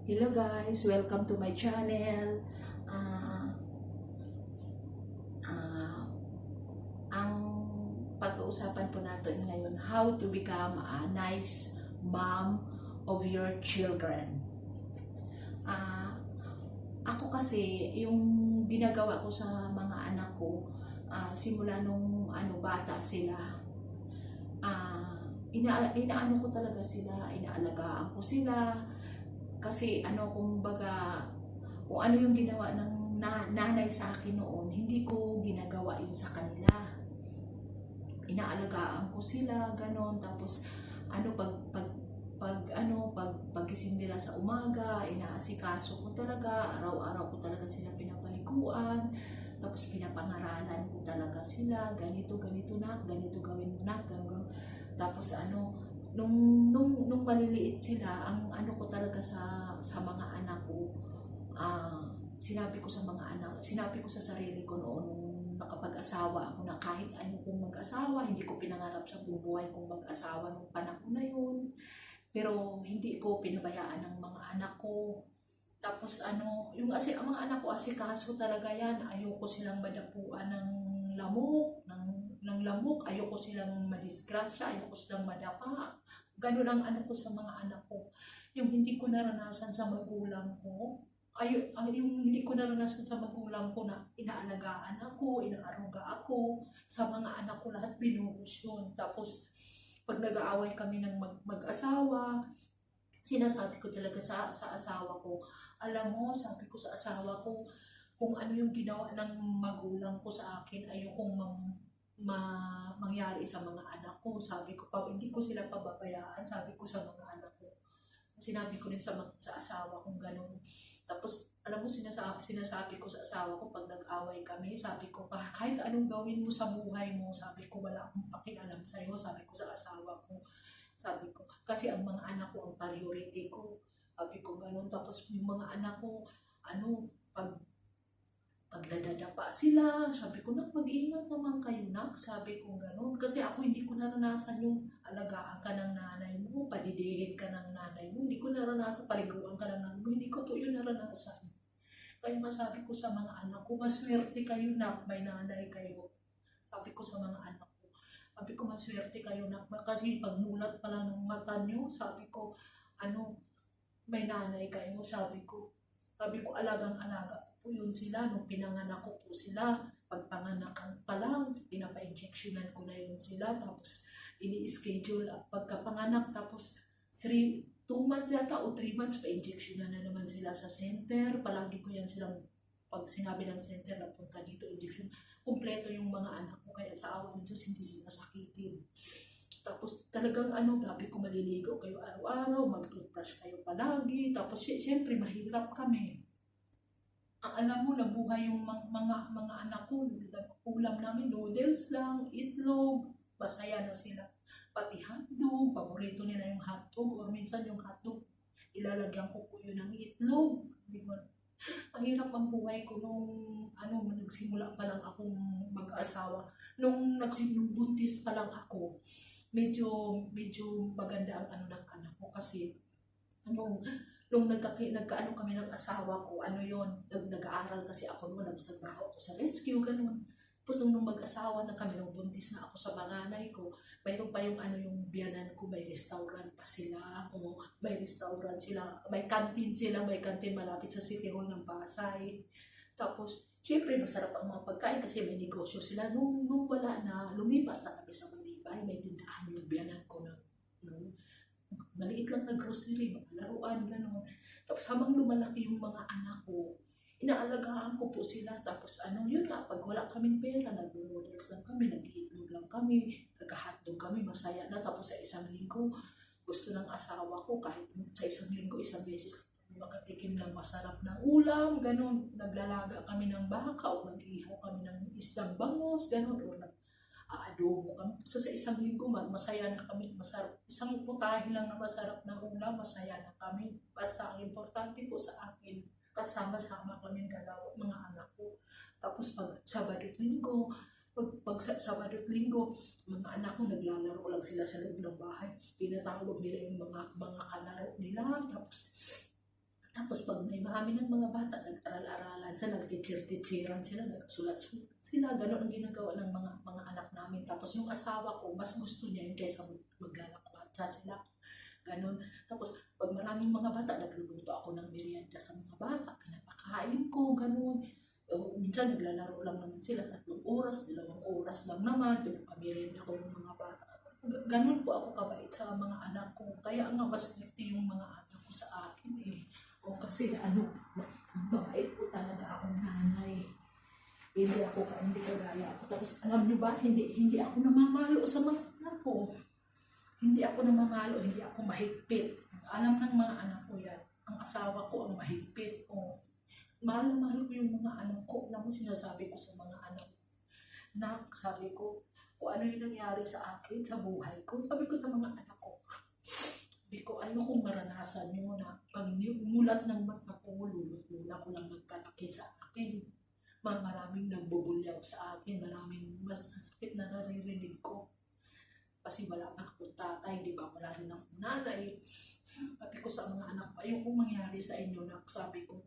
Hello guys, welcome to my channel. Ah, ah, ang pag-uusapan po natin ngayon, how to become a nice mom of your children. Ah, ako kasi, yung ginagawa ko sa mga anak ko, simula nung bata sila, inaano ko talaga sila, inaalagaan ko sila, kasi kumbaga, kung ano yung ginawa ng nanay sa akin noon, hindi ko ginagawa yun sa kanila. Inaalagaan ko sila, ganon. Tapos, pagising nila sa umaga, inaasikaso ko talaga, araw-araw ko talaga sila pinapaliguan, tapos pinapangaralan ko talaga sila, ganito, ganito na, ganito gawin mo na, ganito. Tapos nung maliliit sila, ang ko talaga sa mga anak ko, sinabi ko sa sarili ko noon nung nakapag-asawa ako na kahit ayaw kong mag-asawa, hindi ko pinangarap sa bubuhay kong mag-asawa nung panahon na yun. Pero hindi ko pinabayaan ng mga anak ko. Tapos ang mga anak ko asikaso talaga yan. Ayoko silang madapuan ng lamok, ayoko silang madisgrasya, ayoko silang madapa. Ganun ang ko sa mga anak ko. Yung hindi ko naranasan sa magulang ko, yung hindi ko naranasan sa magulang ko na inaalagaan ako, inaaruga ako, sa mga anak ko lahat binuhos yun. Tapos, pag nag-aaway kami ng mag-asawa, sinasabi ko talaga sa asawa ko, alam mo, sabi ko sa asawa ko, kung ano yung ginawa ng magulang ko sa akin, ayokong mangyari sa mga anak ko. Sabi ko pa, hindi ko sila pababayaan, sabi ko sa mga anak ko. Sinabi ko rin sa asawa kong gano'n. Tapos, alam mo, sinasabi ko sa asawa ko, pag nag-away kami, sabi ko, kahit anong gawin mo sa buhay mo, sabi ko, wala akong pakialam sa'yo, sabi ko sa asawa ko. Sabi ko, kasi ang mga anak ko, ang priority ko. Sabi ko gano'n. Tapos, yung mga anak ko, pag nadadapa sila, sabi ko, nak, mag-iingat naman kayo, nak. Sabi ko gano'n. Kasi ako hindi ko naranasan yung alagaan ka ng nanay mo, padidihin ka ng nanay mo. Hindi ko naranasan, paliguan ka ng nanay mo. Hindi ko po yun naranasan. Kaya masabi ko sa mga anak ko, maswerte kayo, nak, may nanay kayo. Sabi ko sa mga anak ko, sabi ko, maswerte kayo, nak. Kasi pagmulat pala ng mata nyo, sabi ko, may nanay kayo, sabi ko. Sabi ko, alagang-alaga po yun sila. Nung pinanganak ko po sila, pagpanganakan pa lang, pinapa-injectionan ko na yun sila. Tapos, ini-schedule pagkapanganak. Tapos, 2 months yata o 3 months pa-injectionan na naman sila sa center. Palagi ko yan silang, pag sinabi ng center na punta dito, injection. Kumpleto yung mga anak ko. Kaya sa awa ng Diyos, hindi sila sakitin. Tapos talagang sabi ko, maliligo kayo araw-araw, mag-toothbrush kayo palagi. Tapos siyempre mahirap kami. Alam mo, nabuhay yung mga anak ko. Ulam namin, noodles lang, itlog, masaya na sila. Pati hotdog, paborito nila yung hotdog. Or minsan yung hotdog, ilalagyan ko po yun ng itlog. Di ba? Ang hirap ang buhay ko nung nagsimula pa lang akong mag-asawa. Nung buntis pa lang ako, medyo maganda ang ng anak ko kasi nung nagkaano kami ng asawa ko, nag-aaral kasi ako noon, nagsatrabaho ako sa rescue, ganun. Tapos nung mag-asawa na kami, nung buntis na ako sa manganay ko, mayroon pa yung biyanan ko, may restaurant pa sila, may restaurant sila, may canteen malapit sa City Hall ng Pasay. Tapos, syempre masarap ang mga pagkain kasi may negosyo sila. Nung wala na, lumipat na kami sa Manibay, may tindahan yung biyanan ko na maliit lang na grocery, mga laruan, gano'n. Tapos habang lumalaki yung mga anak ko, inaalagaan ko po sila. Tapos yun nga, pag wala kaming pera, nag-noodles lang kami, nag-iitlog lang kami, nag-hotdog kami, masaya na. Tapos sa isang linggo, gusto ng asawa ko, kahit sa isang linggo, isang beses, makatikim ng masarap na ulam, gano'n. Naglalaga kami ng baka o nag-ihaw kami ng isdang bangos, gano'n. O adobo kami. So, sa isang linggo, masaya na kami. Masarap. Isang putahe lang na masarap na ulam, masaya na kami. Basta ang importante po sa akin, kasama-sama kami mga anak ko. Tapos pag Sabado at Linggo, Sabado at Linggo, mga anak ko naglalaro lang sila sa loob ng bahay. Tinatawag nila yung mga kalaro nila. Tapos pag may marami ng mga bata, nag-aral-aralan sila, nagtichir-tichiran sila, nagsulat-sulat sila, gano'n ang ginagawa ng mga anak namin. Tapos yung asawa ko, mas gusto niya yun kaysa maglalakwatsa sila, gano'n. Tapos pag maraming mga bata, nagluluto ako ng merienda sa mga bata, pinapakain ko, gano'n. O, minsan naglalaro lang naman sila, 3 oras, 2 oras lang naman, pinapamerienda ko yung mga bata. Ganun po ako kabait sa mga anak ko. Kaya nga mas swerte yung mga anak ko sa akin eh. O kasi mabait po talaga akong nanay. Hindi kagaya ako. Tapos alam nyo ba, hindi ako namamalo sa mga anak ko. Hindi ako namamalo, hindi ako mahigpit. Alam ng mga anak ko yan. Ang asawa ko ang mahigpit. O, mahal na mahal ko yung mga anak ko. Alam mo, sinasabi ko sa mga anak ko. Nak, sabi ko, kung ano yung nangyari sa akin, sa buhay ko. Sabi ko sa mga anak ko, sabi ko, ayokong maranasan nyo na pag mulat ng mata ko, lulot-lula ko lang nagpalaki sa akin. Maraming nagbubulyaw sa akin, maraming masasakit na naririnig ko. Kasi wala na akong tatay, di ba? Wala rin akong nanay. Sabi ko sa mga anak ko, ayokong mangyari sa inyo, nak, sabi ko.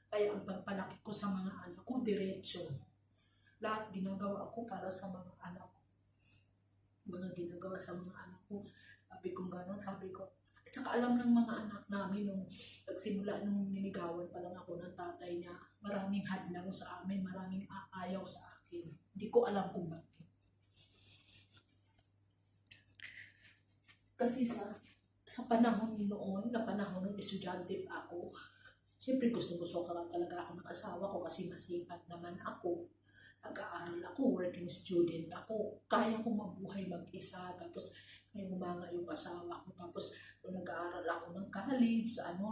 Kaya ang pagpalaki ko sa mga anak ko, diretso. Lahat ginagawa ko para sa mga anak ko. Mga ginagawa sa mga anak ko. Sabi ko gano'n, sabi ko. At saka alam ng mga anak namin nung nagsimula nung niligawan pa lang ako ng tatay niya, maraming hadlang sa amin, maraming ayaw sa akin. Hindi ko alam kung bakit. Kasi sa panahon noon, na panahon ng estudyante pa ako, siyempre gusto ka lang talaga ako ng asawa ko kasi masipag naman ako. Nag-aaral ako, working student ako. Kaya kong mabuhay mag-isa. Tapos, ngayon umanga yung asawa ko. Tapos, nung nag-aaral ako ng college, alam mo,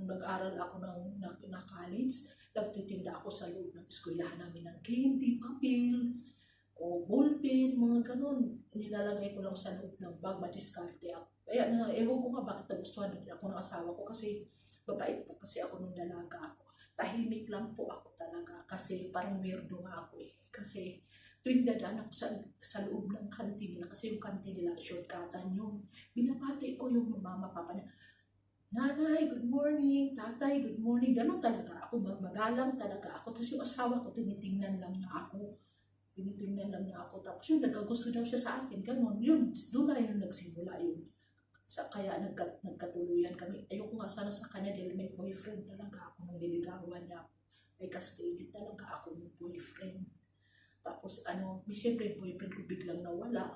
nag-aaral ako ng college, nagtitinda ako sa loob ng eskwelahan namin ng candy, papel, o ballpen, mga ganun. Nilalagay ko lang sa loob ng bag, madiskarte ako. Kaya ewan ko nga bakit nagustuhan ako ng asawa ko kasi babait po kasi ako nung dalaga ako. Tahimik lang po ako talaga kasi parang weirdo nga ako eh. Kasi tuwing dadaan ako sa loob ng kantin nila, kasi yung kantin nila, shortcutan yun. Binabati ko yung mama, papa niya, nanay, good morning, tatay, good morning. Ganun talaga ako, magalang talaga ako. Tapos yung asawa ko, tinitingnan lang niya ako. Tapos yung nagkagusto daw siya sa akin, ganun. Yun, doon na yun nagsimula yun. Kaya nagkatuluyan kami. Ayoko nga sana sa kanya dahil may boyfriend talaga ako nung niligawan niya. May custody talaga ako ng boyfriend. Tapos siyempre boyfriend ko biglang nawala.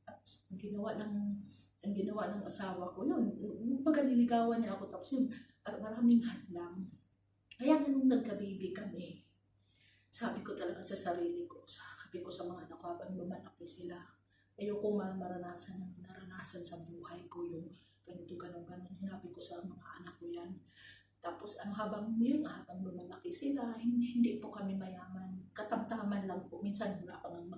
Tapos ang ginawa ng asawa ko, yun, pag niligawan niya ako, tapos yun, maraming hadlang. Kaya nung nagka-baby kami, sabi ko talaga sa sarili ko, sabi ko sa mga anak ko habang lumalaki sila, ayoko maranasan sa buhay ko yung ganito, ganon. Sinabi ko sa mga anak ko yan. Tapos habang lumalaki sila, hindi po kami mayaman. Katamtaman lang po. Minsan wala pa nang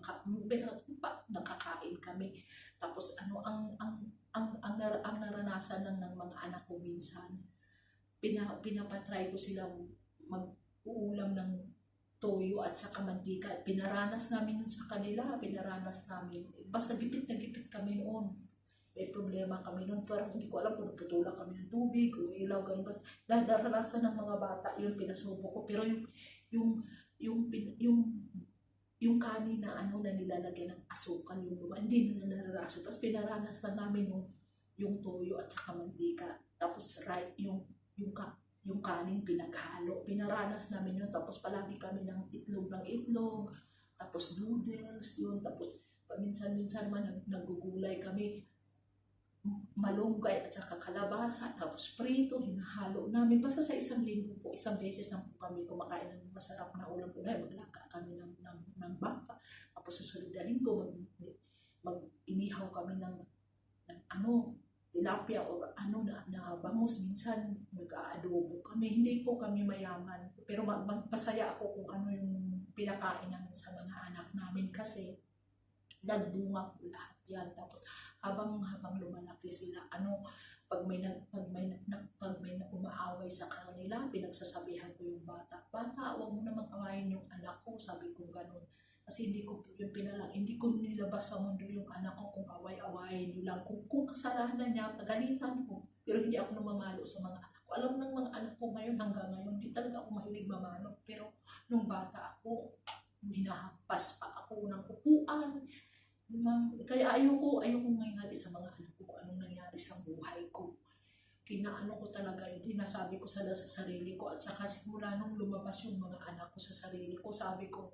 nakakain kami. Tapos ang naranasan lang ng mga anak ko minsan, pinapatry ko silang mag-uulam ng toyo at saka mantika. Pinaranas namin sa kanila, basta gipit na gipit kami noon. May problema kami noon, pero hindi ko alam kung nagputulak kami ng tubig o ilaw, ganun. Basta naranasan ng mga bata yun, pinasubo ko. Pero yung kanin na na nilalagyan ng asukal, yung hindi na nararaso. Tapos pinaranas na namin yung toyo at saka mantika. Tapos yung kanin pinaghalo. Pinaranas namin yun. Tapos palagi kami ng itlog. Tapos noodles yun. Tapos paminsan-minsan naman nagugulay kami. Malunggay at saka kalabasa. Tapos prito, hinahalo namin. Basta sa isang linggo po, isang beses lang po kami kumakain ng masarap na ulam po. Maglaga kami ng baka. Tapos susunod na linggo, mag-inihaw kami ng tilapia o na bangus. Minsan nag-aadobo kami. Hindi po kami mayaman, pero magpasaya ako kung ano yung pinakain namin sa mga anak namin kasi nagbunga po lahat yan. Tapos habang lumalaki sila, pag may umaaway sa kanila, pinagsasabihan ko yung bata, huwag mo namang awayin yung anak ko, sabi ko ganun. Kasi hindi ko nilabas sa mundo yung anak ko kung away-awayin nyo lang. Kung kasalanan niya, pagalitan ko. Pero hindi ako namamalo sa mga anak ko. Alam ng mga anak ko ngayon, hanggang ngayon, hindi talaga ako mahilig mamalo. Pero nung bata ako, hinahampas pa ako ng upuan. Kaya ayoko mangyari sa mga anak ko kung anong nangyari sa buhay ko. Kinaano ko talaga yun, sinasabi ko sa sarili ko, at saka simula nung lumabas yung mga anak ko sa sarili ko, sabi ko,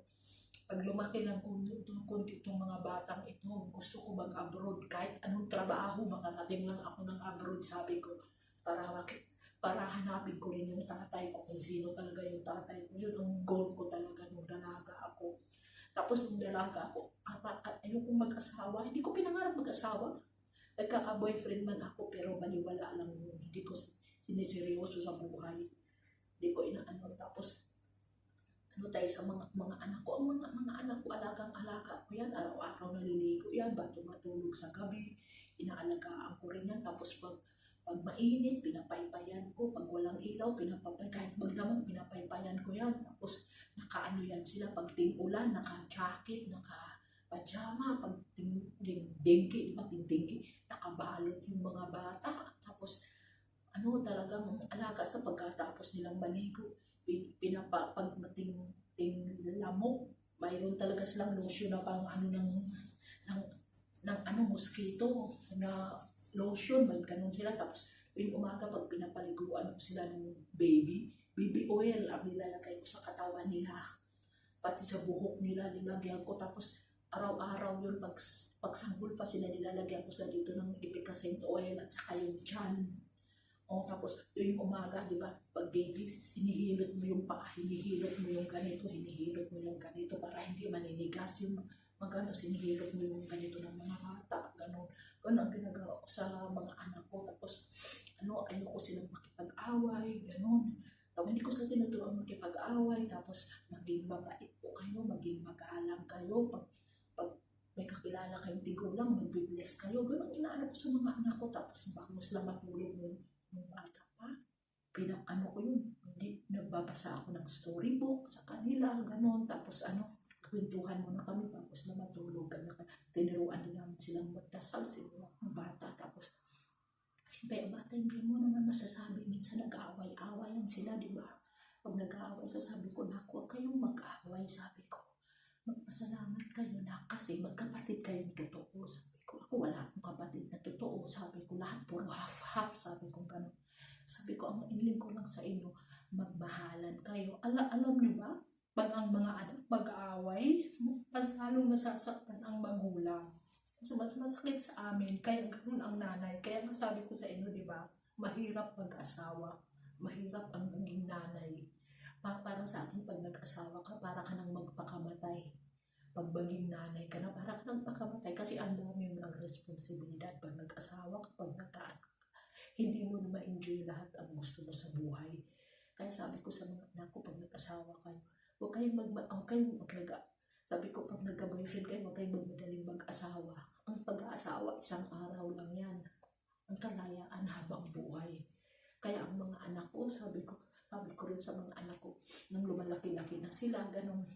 pag lumaki lang kunti itong mga batang ito, gusto ko mag-abroad, kahit anong trabaho, makarating lang ako ng abroad, sabi ko, para hanapin ko rin yung tatay ko, kung sino talaga yung tatay ko. Yun ang goal ko talaga nung dalaga ako. Tapos nung dalaga ako, ayokong mag-asawa, hindi ko pinangarap mag-asawa. Nagkaka-boyfriend man ako, pero baliwala lang yun. Hindi ko siniseryoso sa buhay. Hindi ko inaano. Tapos, ano tayo sa mga anak ko. Ang mga anak ko, alagang-alaga ko yan. Araw-araw naliligo yan. Bago matulog sa gabi, inaalagaan ko rin yan. Tapos pag mainit, pinapaypayan ko. Pag walang ilaw, kahit magdamag, pinapaypayan ko yan. Tapos, nakaano yan sila. Pag ting-ulan, naka-jacket, naka-pajama. Pag ting-dengki, diba ting-dengki, nakabalot yung mga bata. Tapos, talagang alaga sa pagkatapos nilang maligo. Pag lamok, mayroon talaga silang lotion na pang ng mosquito na lotion, ganun sila. Tapos, yung umaga pag pinapaliguan ko sila ng baby oil ang nilalagay ko sa katawan nila. Pati sa buhok nila, nilagyan ko. Tapos, araw-araw yun, pagsanggol pa sila, nilalagyan ko sila dito ng epicacent oil at saka yung chan. Tapos yung umaga, di ba, pag baby, hinihilot mo yung paa, hinihilot mo yung ganito, hinihilot mo yung ganito para hindi maninigas yung maganda, hinihilot mo yung ganito ng mga bata, gano'n. Gano'n ang ginagawa ko sa mga anak ko. Tapos, ayoko silang makipag-away, gano'n. Tapos hindi ko sila tinuturuan makipag-away. Tapos, maging mabait po kayo, maging mag-aalam kayo. Pag may kakilala kayong tigulang, mag-bless kayo. Gano'n inaano ko sa mga anak ko. Tapos, bago sila matulog nung bata pa, ko yun. Nagbabasa ako ng storybook sa kanila, gano'n. Tapos kwentuhan muna kami bago sila matulog. Tinuruan nila silang magdasal siguro ng bata. Tapos, siyempre, bata, hindi mo naman masasabi. Minsan nag-aaway-aawayan sila, di ba? Pag nag-aaway, sabi ko, naku, huwag kayong mag-aaway, sabi ko. Magpasalamat kayo na kasi magkapatid kayong totoo, sabi ko. Ako wala akong kapatid na totoo, sabi ko. Lahat puro half-half, sabi ko gano'n. Sabi ko, ang iling ko lang sa inyo, magmahalan kayo. Alam niyo ba? Pag ang mga anak mag-aaway, mas lalong nasasaktan ang magulang. Mas masakit sa amin, kaya ganoon ang nanay. Kaya nasabi ko sa inyo, di ba, mahirap mag-asawa, mahirap ang maging nanay. Parang sa atin, pag nag-asawa ka, para ka nang magpakamatay. Pag maging nanay ka na, para ka nang pakamatay. Kasi ang dami mo ng responsibilidad pag nag-asawa ka, pag nagkaanak. Hindi mo na ma-enjoy lahat ang gusto mo sa buhay. Kaya sabi ko sa mga anak ko, pag nag-asawa kayo, huwag kayong sabi ko, pag nagka-boyfriend kayo, huwag kayong magmadaling mag-asawa. Ang pag-aasawa, isang araw lang yan. Ang kalayaan habang buhay. Kaya ang mga anak ko, sabi ko rin sa mga anak ko, nang lumalaki-laki na sila, ganun.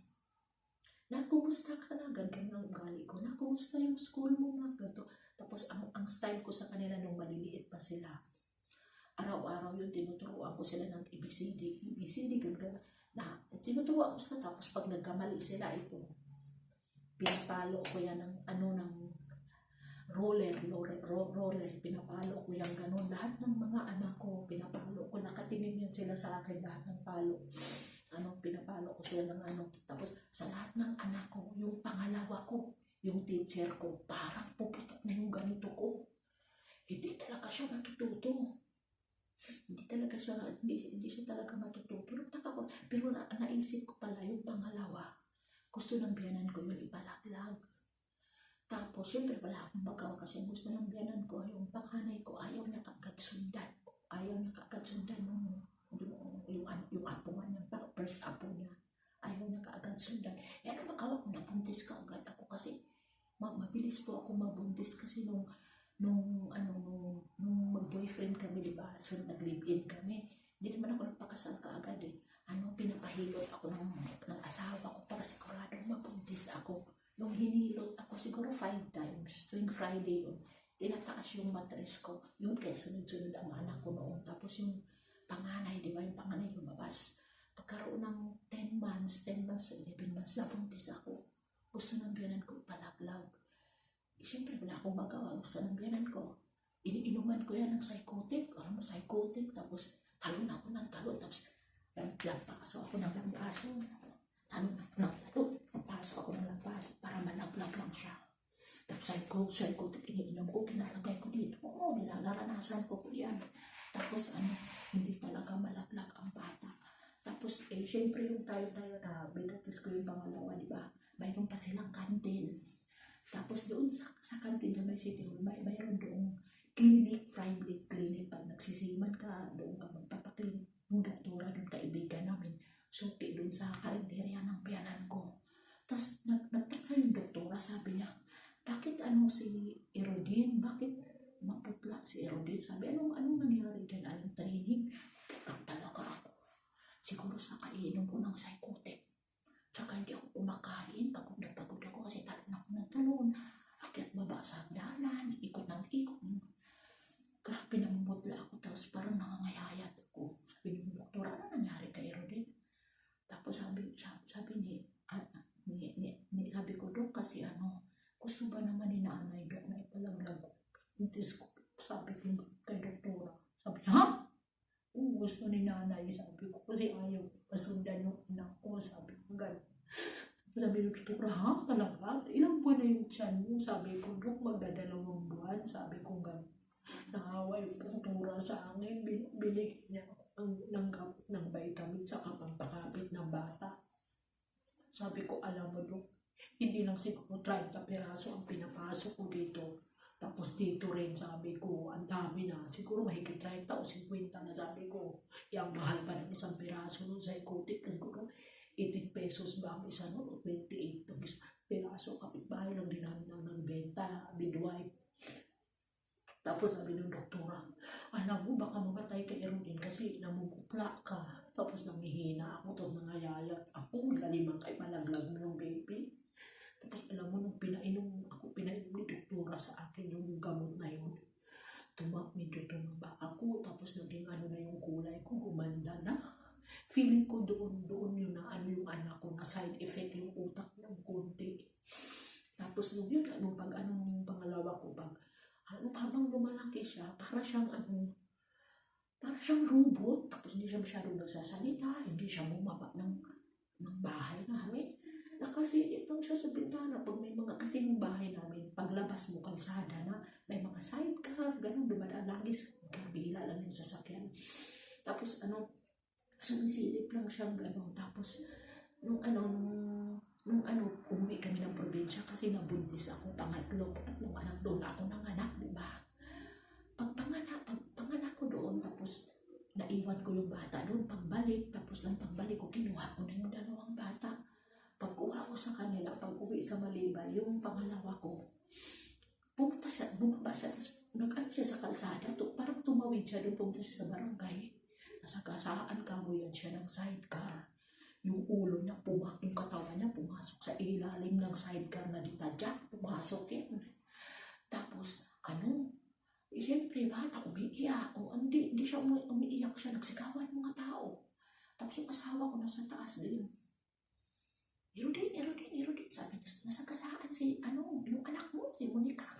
Kumusta ka na? Ganun ang ugali ko. Kumusta yung school mo na? Ganito. Tapos ang style ko sa kanila nung maliliit pa sila, araw-araw yun, tinuturuan ko sila ng ABCD, ganun. Tinuturuan ko sila. Tapos pag nagkamali sila, ito, pinapalo ko yan ng roller, pinapalo ko yan ganun. Lahat ng mga anak ko, pinapalo ko, nakatingin yan sila sa akin, lahat ng palo. Pinapalo ko sila ng Tapos sa lahat ng anak ko, yung pangalawa ko, yung teacher ko, parang puputok na yung ganito ko. Hindi talaga siya matututo. Hindi siya talaga matututo. Pero naisip ko pala yung pangalawa. Gusto ng biyanan ko yung ipalaglag. Tapos, syempre wala akong magawa kasi gusto ng biyanan ko, yung panganay ko, ayaw niya kagad sundan. Yung apo nga niya, first apo niya. Ayaw niya kaagad sundan. Ano magawa ko? Nabuntis ka agad ako kasi mabilis po ako mabuntis kasi nung mag-boyfriend kami, di ba? So, nag-live-in kami. Hindi naman ako nagpakasal kaagad eh. Pinapahilot ako ng asawa ko para siguradong mabuntis ako. Nung hinilot ako siguro 5 times, tuwing Friday yun, tinataas yung matres ko. Yun, kaya sunod-sunod ang anak ko noon. Tapos yung panganay, di ba, yung panganay lumabas. Pagkaroon ng 10 months, 11 months, nabuntis ako. Gusto ng biyanan ko palaglag. Siyempre, wala akong magawa. Gusto ng biyanan ko. Iniinuman ko yan ng psychotic. Alam mo, psychotic. Tapos, talon ako ng talon. Tapos, lampaso ako ng lampaso. Talon ako ng talon. Lampaso ako ng lampaso para malaglag lang siya. Tapos, psychotic, iniinom ko, kinalagay ko dito. Oo, nilalarasan ko yan. Tapos, hindi talaga malaglag ang bata. Tapos, syempre yung tayo na binatis ko yung pangalawa, di ba? Mayroon pa silang kantin. Tapos doon sa kantin sa may City Hall, mayroon doong clinic, private clinic. Pag nagsisiman ka, doon ka magpapaklinik. Yung doktora doon, kaibigan namin. Suki doon sa karinderya ng biyanan ko. Tapos nagtaka yung doktora, sabi niya, bakit si Erodine? Bakit maputla si Erodine? Sabi, anong nangyari dyan? Anong training? Putang talaga ako. Siguro sa kainom ko ng psychotic. Tsaka hindi ako kumakain. Pagod na pagod ako kasi talon ako ng talon. Akyat baba sa hagdanan. Ikot ng ikot. Grabe, namumutla ako. Tapos parang nangangayayat ako. Sabi ng doktora, ano nangyari kay Erodine? Tapos sabi ni sabi ko, Dok, kasi gusto ba naman ni nanay, Dok, na ipalaglag ko? Intis ko, sabi ko kay doktora. Sabi niya, ha? Gusto ni nanay, sabi ko, kasi ayaw pasundan yung anak ko, sabi ko gano'n. Sabi ng doktora, ha? Talaga? Ilang buwan na yung tiyan mo? Sabi ko, Dok, magdadalawang buwan, sabi ko gano'n. Nahawa yung doktora sa akin, binigyan niya ng gamot ng vitamin sa pampakabit ng bata. Sabi ko, alam mo, Dok, hindi lang siguro 30 piraso ang pinapasok ko dito. Tapos dito rin, sabi ko, ang dami na. Siguro mahigit 30 o 50 na, sabi ko. Yung mahal pa ng isang piraso ng psychotic. Siguro 18 pesos ba ang isa no? 28. Tapos piraso, kapitbahay lang din namin ng benta, midwife. Tapos sabi ng doktora, alam mo, baka mamatay ka Erodine kasi namumutla ka. Tapos namihina ako, tapos nangayayat ako. Lalimang kay malaglag mo yung baby. Tapos alam mo, nung pinainom ni doktora sa akin yung gamot na yun. Medyo tumaba ako, tapos naging na yung kulay ko, gumanda na. Feeling ko doon yun na yung anak ko, na side effect yung utak ng konti. Tapos nung yun, nung pangalawa ko, habang lumalaki siya, para siyang robot. Tapos hindi siya masyadong nagsasalita, hindi siya bumaba ng bahay namin. Nakasilip lang siya sa bintana. Pag may mga, kasi yung bahay namin, paglabas mo kalsada na, may mga sidecar, ganun, dumadaan lagi sa kabila lang yung sasakyan. Tapos sumisilip lang siyang ganun. Tapos, nung umuwi kami ng probinsya kasi nabuntis ako, pangatlo anak doon ako nanganak, di ba? Panganak ko doon, tapos naiwan ko yung bata doon, pagbalik ko, kinuha ko na yung dalawang bata. Pagkuha ko sa kanila, pag-uwi sa Malibay, yung pangalawa ko, bumaba siya, tapos siya sa kalsada, parang tumawid siya doon, pumunta siya sa barangay. Nasa kasaan kamuyan siya ng sidecar. Yung ulo niya, yung katawan niya, pumasok sa ilalim ng sidecar na ditadyak, pumasok yan. Tapos, siyempre, bata, umiiyak. Hindi siya umiiyak siya, nagsigawan mga tao. Tapos yung asawa ko nasa taas din. Erodine, sabi niya, nasa kasaan yung anak mo, si Monica,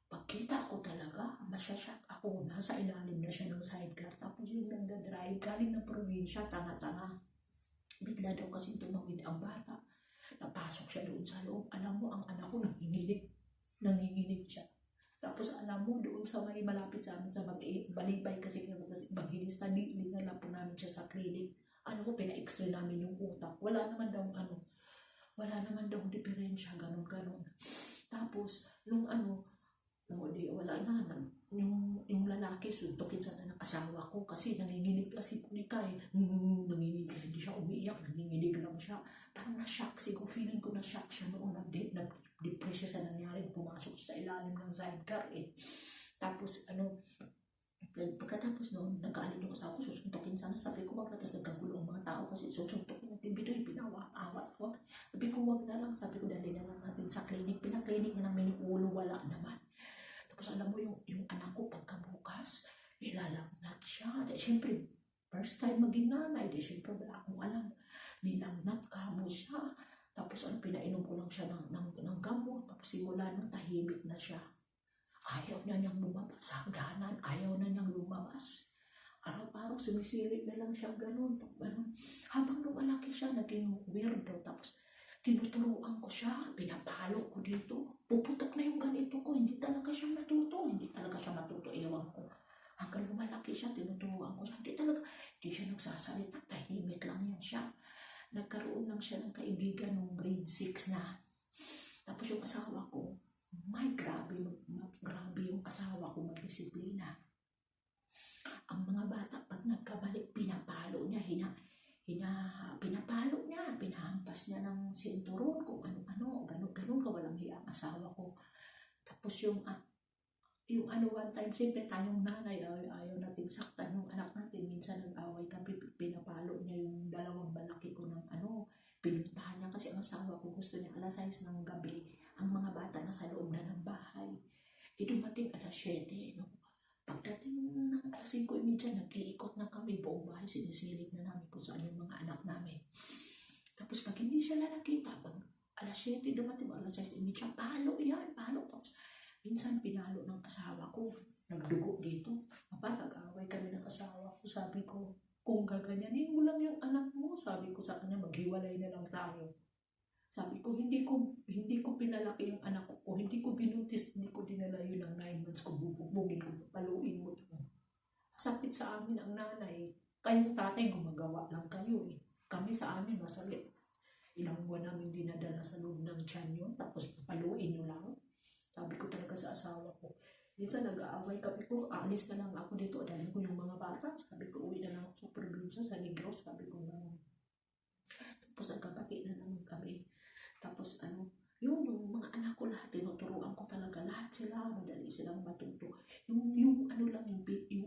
Pagkita ko talaga, masyasyak ako, nasa ilalim na siya ng sidecar. Tapos yung nagdadrive, galing ng probinsya, tanga-tanga. Bigla daw kasi tumawid ang bata. Napasok siya doon sa loob. Alam mo, ang anak ko nanginginig siya. Tapos alam mo, doon sa may malapit sa amin, sa Balibay kasi Bangilista, dinala po namin siya sa clinic. Pina-x-ray namin yung utak. Wala naman daw diferensya, ganun. Tapos, wala na. Yung lalaki, suntukin sana ng asawa ko kasi nanginginig kasi punika nanginginig, hindi siya umiiyak, nanginginig lang siya. Parang na-shock, siguro feeling ko na-shock siya noon, na-depress siya sa nangyari, pumasok sa ilalim ng sidecar Tapos, pagkatapos noon, nag-aalin yung asawa ko, susuntukin sana. Sabi ko, wag na, tapos nagkagulo ang mga tao kasi susuntukin natin, bitoy, pinawat-awat ko. Sabi ko, wag na lang, sabi ko, dali na lang natin sa clinic. Pinaklinik na namin yung ulo, wala naman. Tapos alam mo yung anak ko pagkabukas, nilalagnat siya. Di, siyempre, first time maging nanay, di siyempre wala akong alam. Nilagnat kamo siya. Tapos pinainom ko lang siya ng gamot. Tapos simula nung tahimik na siya. Ayaw na niyang lumabas sa hagdanan. Ayaw na niyang lumabas. Araw-araw sumisilip na lang siya ganun. Habang lumalaki siya, naging weirdo. Tapos tinuturuan ko siya, pinapalo ko dito. Puputok na yung ganito ko. Hindi talaga siya matuto. Ewan ko. Hanggang lumalaki siya, tinuturuan ko siya. Hindi siya nagsasalita. Tahimik lang yan siya. Nagkaroon lang siya ng kaibigan nung grade 6 na. Tapos yung asawa ko, grabe yung asawa ko magdisiplina. Ang mga bata, pag nagkamali, pinapalo niya, pinahampas niya ng sinturon, kung ano-ano, ganun ka, walang hiya ang asawa ko. Tapos yung one time, siyempre tayong nanay, ayaw nating saktan yung anak natin. Minsan nag-away kami, pinapalo niya yung dalawang malaki ko ng pinuntahan niya kasi ang asawa ko gusto niya alas 6 ng gabi, ang mga bata na sa loob na ng bahay. Dumating alas 7, no? Pagdating ng alas 5:30, nag-iikot na kami buong bahay, sinisilip na namin kung saan yung mga anak namin. Tapos pag hindi siya nakita, pag alas 7 dumating, alas 6:30, palo. Tapos minsan pinalo ng asawa ko, nagdugo dito. Nag-away kami ng asawa ko. Sabi ko, kung gaganyanin mo lang yung anak mo, sabi ko sa kanya, maghiwalay na lang tayo. Sabi ko, hindi ko pinalaki yung anak ko, hindi ko binuntis, hindi ko dinala yun ng 9 months ko, bubugbugin ko, paluin mo ito. Sakit sa amin ang nanay. Kayong tatay, gumagawa lang kayo eh. Kami sa amin, masakit. Ilang buwan namin dinadala sa loob ng tiyan yun, tapos paluin nyo lang. Sabi ko talaga sa asawa ko. Minsan nag-aaway kami ko, alis na lang ako dito, dalhin ko yung mga bata. Sabi ko, uwi na lang ako sa probinsya, sa Negros. Sabi ko gano'n. Tapos nagkabati na naman kami. Tapos yung mga anak ko lahat, tinuturuan ko talaga. Lahat sila, madali silang matuto. Yung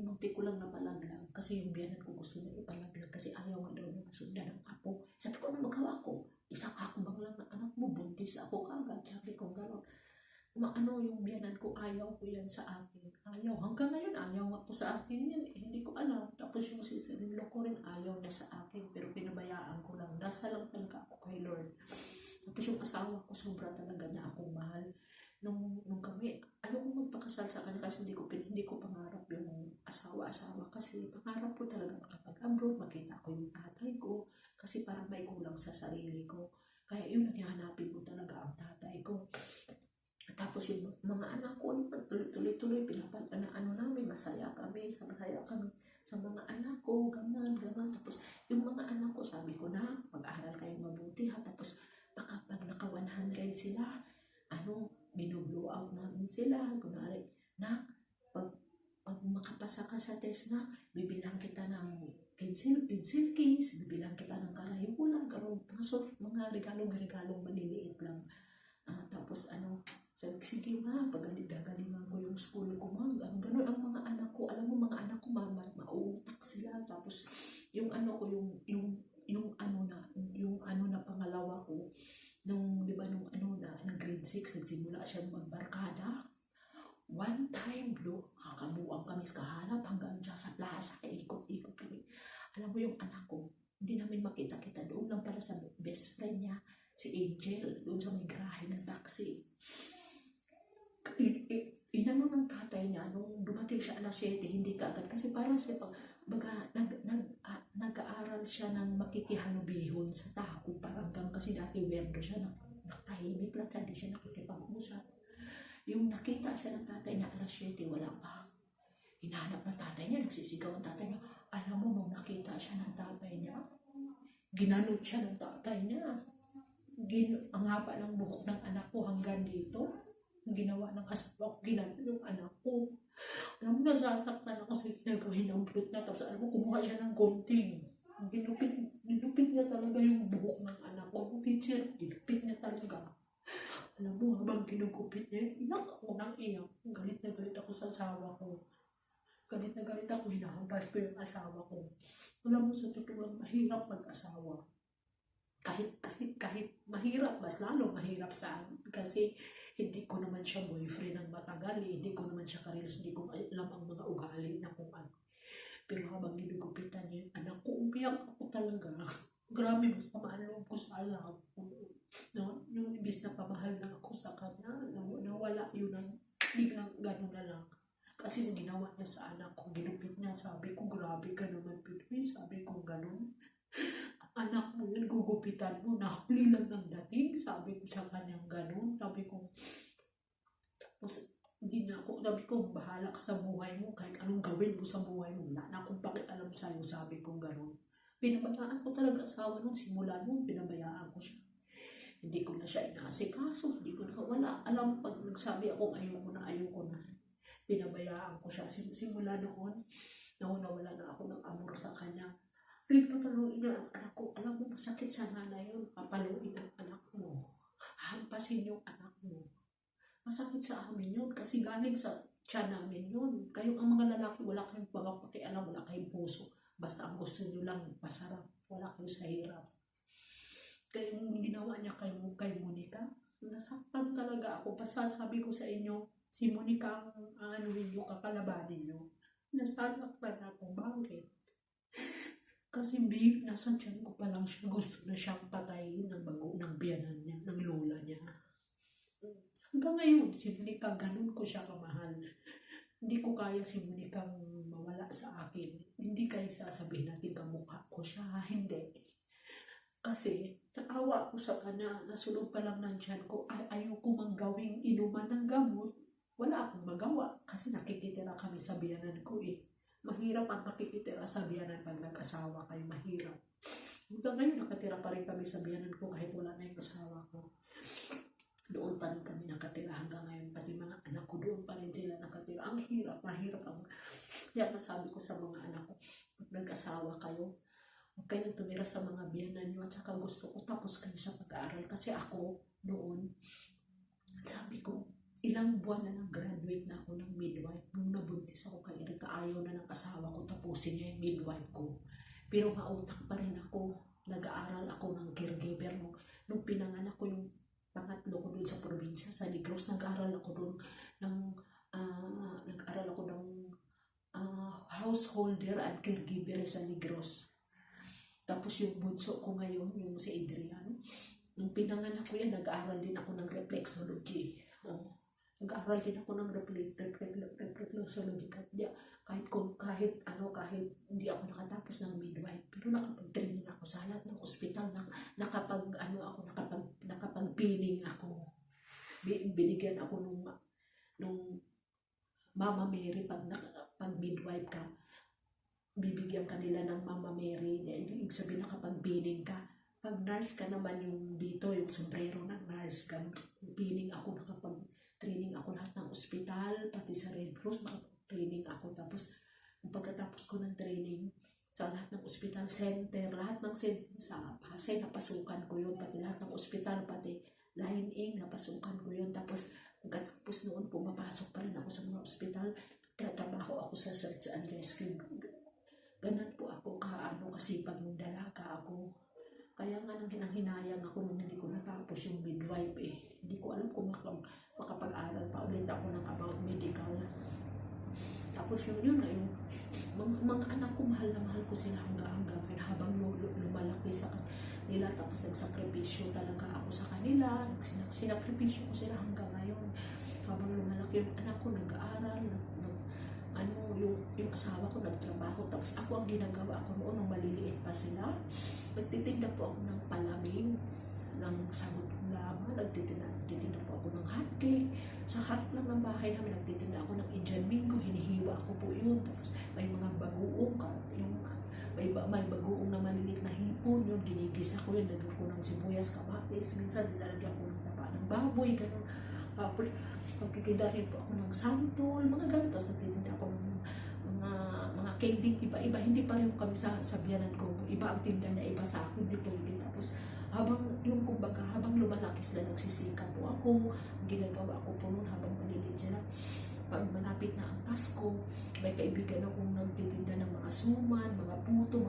munti ko lang napalaglag. Kasi yung biyanan ko gusto niya ipalaglag. Kasi ayaw nga daw niya masundan ng apo. Sabi ko, ano magawa ko? Isang hakbang lang ng anak mo, buntis ako kagad. Sabi ko gano'n. Yung biyanan ko, ayaw ko yan sa akin. Ayaw. Hanggang ngayon, ayaw nga po sa akin yan. Hindi ko alam. Tapos yung sister-in-law ko rin, ayaw na sa akin. Pero pinabayaan ko lang. Nasa lang talaga ako kay Lord. Tapos yung asawa ko, sobra talaga niya akong mahal. Nung kami, ayaw ko magpakasal sa kanya kasi hindi ko pangarap yung asawa-asawa. Kasi pangarap ko talaga makapag-abroad, makita ko yung tatay ko. Kasi parang may kulang sa sarili ko. Kaya yun, naghahanapin ko talaga ang tatay ko. Tapos yung mga anak ko, tuloy-tuloy, namin, masaya kami sa mga anak ko, ganun. Tapos yung mga anak ko, sabi ko na, mag-aaral kayong mabuti ha. Tapos pag naka 100 sila, binublow out namin sila. Kunwari, na, pag makapasa ka sa test na, bibilang kita ng pencil case, bibilang kita ng karayulan, mga regalong maliliit lang. Tapos sabi, sige ma, gagalingan ko yung school ko ma. Ganun ang mga anak ko. Alam mo, mga anak ko, mauutak sila. Tapos, yung pangalawa ko, di ba, ng grade 6, nagsimula siya magbarkada. One time, kakabuang kami sa kahanap hanggang dyan sa plaza, ikot-ikot kami. Alam mo yung anak ko, hindi namin makita-kita. Doon lang pala sa best friend niya, si Angel, doon sa may garahe ng taxi. Inano ng tatay niya, nung dumating siya alas 7, hindi kaagad. Kasi parang siya, nag-aaral siya ng makikihalubihon sa tao. Parang kasi dati weirdo siya, nakatahimik lang siya, hindi siya nakikipag-usap. Yung nakita siya ng tatay niya alas 7, wala pa. Hinahanap ng tatay niya, nagsisigaw ang tatay niya. Alam mo, nung nakita siya ng tatay niya, ginanod siya ng tatay niya. Ang haba ng buhok ng anak ko hanggang dito. Ang ginawa ng asawa ko, ginanod yung anak ko. Alam mo, nasasaktan ako sa ginagawin ng brute na. Tapos alam mo, kumuha siya ng gunting. Ginupit niya talaga yung buhok ng anak ko. Teacher, ginupit niya talaga. Alam mo, habang ginugupit niya, iyak ako ng iyak. Galit na galit ako sa asawa ko. Galit na galit ako, hinahampas ko yung asawa ko. Alam mo, sa totoo lang, mahirap mag-asawa. kahit mahirap, mas lalo mahirap sa akin kasi hindi ko naman siya boyfriend ng matagal eh. Hindi ko naman siya karelas, hindi ko alam ang mga ugali na kung ano. Pero habang ginugupitan niya yung anak ko, umiyak ako talaga. Grabe, mas tamaan loob ko sa anak ko. No? Yung imbis na pamahal na ako sa kanya, nawala yun ang biglang gano'n na lang. Kasi yung ginawa niya sa anak ko, ginupit niya, sabi ko, grabe ka naman, Pinoy. Sabi ko, gano'n. Anak mo yun, gugupitan mo, nahuli lang ng dating. Sabi ko sa kanyang gano'n. Sabi ko, tapos, hindi na ako, sabi ko, bahala ka sa buhay mo, kahit anong gawin mo sa buhay mo, wala na akong pakialam sa'yo, sabi ko gano'n. Pinabayaan ko talaga asawa nung simula nung pinabayaan ko siya. Hindi ko na siya inaasikaso, hindi ko na, wala, alam, pag nagsabi akong ayoko na, pinabayaan ko siya. Simula noon, nawala na ako ng amor sa kanya. Papaluin niya ang anak ko, alam mo, masakit sa nanay yun, papaluin ang anak mo, hampasin yung anak mo. Masakit sa amin yun kasi galing sa tiyan namin yun. Kayong ang mga lalaki, wala kayong mga pakialam, wala kayong puso. Basta ang gusto nyo lang, masarap. Wala kayo sa hirap. Kaya yung ginawa niya kay Monica, nasaktan talaga ako. Basta sabi ko sa inyo, si Monica ang anuhin nyo, kakalabanin nyo. Nasasaktan ako. Bakit? Kasi nasa tiyan ko pa lang siya, gusto na siyang patayin ng biyanan niya, ng lola niya. Hanggang ngayon, si Monica, ganun ko siya kamahal. Hindi ko kaya si Monica mawala sa akin. Hindi kaya sasabihin natin kamukha ko siya. Hindi. Kasi, naawa ko sa kanya, nasulog pa lang ng tiyan ko, ayoko mang gawing inuman ng gamot. Wala akong magawa kasi nakikitira kami sa biyanan ko eh. Mahirap ang makikitira sa biyanan pag nag-asawa kayo, mahirap. Hanggang ngayon, nakatira pa rin kami sa biyanan ko kahit wala na yung asawa ko. Doon pa rin kami nakatira hanggang ngayon. Pati mga anak ko doon pa rin sila nakatira. Ang hirap, mahirap ang... Kaya nasabi ko sa mga anak ko, pag nag-asawa kayo, huwag kayong tumira sa mga biyanan nyo at saka gusto ko tapos kayo sa pag-aaral. Kasi ako noon, sabi ko, ilang buwan na nag-graduate na ako ng midwife. Nung nabuntis ako kay Erika, ayaw na ng asawa ko tapusin niya yung midwife ko. Pero mautak pa rin ako. Nag-aaral ako ng caregiver. Nung pinanganak ko yung pangatlo ko doon sa probinsya, sa Negros, nag-aaral ako doon ng householder at caregiver sa Negros. Tapos yung bunso ko ngayon, yung si Adrian, nung pinanganak ko yan, nag-aaral din ako ng reflexology. Nag-aaral din ako ng reflexology kahit hindi ako nakatapos ng midwife, pero nakapag-training ako sa lahat ng ospital, nakapag-billing ako. Binigyan ako nung Mama Mary, pag midwife ka, bibigyan kanila ng Mama Mary. Ibig sabihin nakapag-billing ka. Pag nurse ka naman, yung dito, yung sombrero ng nurse, billing ako, nakapag-training ako lahat ng ospital, pati sa Red Cross, nakapag-training ako. Tapos, pagkatapos ko ng training, sa lahat ng ospital center, lahat ng center sa Pasay, napasukan ko yun, pati lahat ng ospital, pati line-in, napasukan ko yun. Tapos, pagkatapos noon, pumapasok pa rin ako sa mga ospital, trabaho ako sa search and rescue. Ganun po ako kasipag ng dalaga ako. Kaya nga nang hinayang ako nung hindi ko natapos yung midwife eh. Hindi ko alam kung makapag-aral pa ulit ako ng about medical. Tapos yun na yung mga anak ko, mahal na mahal ko sila hanggang ngayon habang lumalaki sa nila. Tapos nagsakripisyo talaga ako sa kanila. Sinakripisyo ko sila hanggang ngayon. Habang lumalaki yung anak ko, nag-aaral, yung asawa ko nagtrabaho. Tapos ako ang ginagawa ko noon nung maliliit pa sila. Nagtitinda po ako ng palamig, ng sagot lamang. Nagtitinda po ako ng hotcake. Sa harap lang ng bahay namin, nagtitinda ako ng Indian Mingo. Hinihiwa ko po yun. Tapos may mga bagoong, may bagoong na maliliit na hipon. Yun, ginigisa ko yun. Lagyan ko ng sibuyas, kamatis. Minsan nilalagyan ko ng tapa ng baboy. Ganun. Pagtitinda rin po ako ng santol, mga ganun. Tapos nagtitinda ako ng mga candy, iba-iba. Hindi pa rin kami sa biyanan ko. Iba ang tinda niya, iba sa akin. Hindi po yun. Tapos habang lumalaki sila, nagsisikap po ako. Ginagawa ko po noon habang malilit sila. Pag malapit na ang Pasko, may kaibigan akong nagtitinda ng mga suman, mga puto,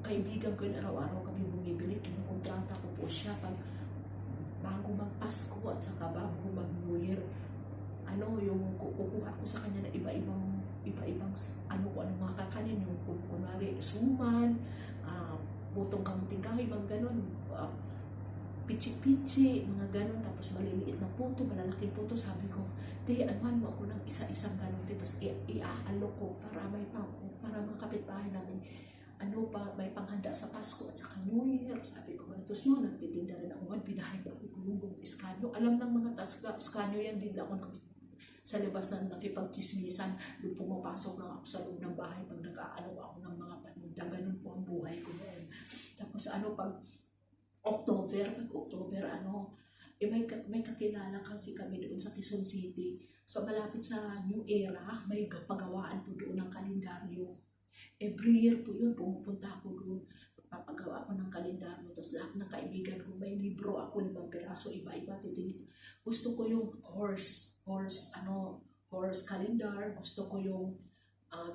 kaibigan ko yun, araw-araw kami bumibili, kinukontrata ko po siya pag bago magpasko at saka bago mag-New Year. Yung kukuha ko sa kanya na iba-ibang mga kakanin, yung kunwari suman, butong kamuting kahoy, mga ganon, pichi-pichi, mga ganon, tapos maliliit na puto, malalaking puto. Sabi ko, anuhan mo ako ng isa-isang ganon, tapos iaalok ko para mga kapitbahay namin, may panghanda sa Pasko at saka New Year. Sabi ko, tapos yun, nagtitinda rin ako, binahay-bahay ko yung buong iskanyo. Alam ng mga iskanyo yan, din ako sa labas na nakipagchismisan, doon pumapasok lang ako sa loob ng bahay pag nag-aano ako ng mga paninda. Ganun po ang buhay ko noon. Tapos pag October, may kakilala kasi kami doon sa Quezon City. So malapit sa New Era, may pagawaan po doon ng kalendaryo. Every year po yun, pumupunta ako doon. Papagawa ako ng kalendaryo. Tapos lahat ng kaibigan ko, may libro ako, 5 piraso, iba-iba, titingin. Gusto ko yung horse calendar. Gusto ko yung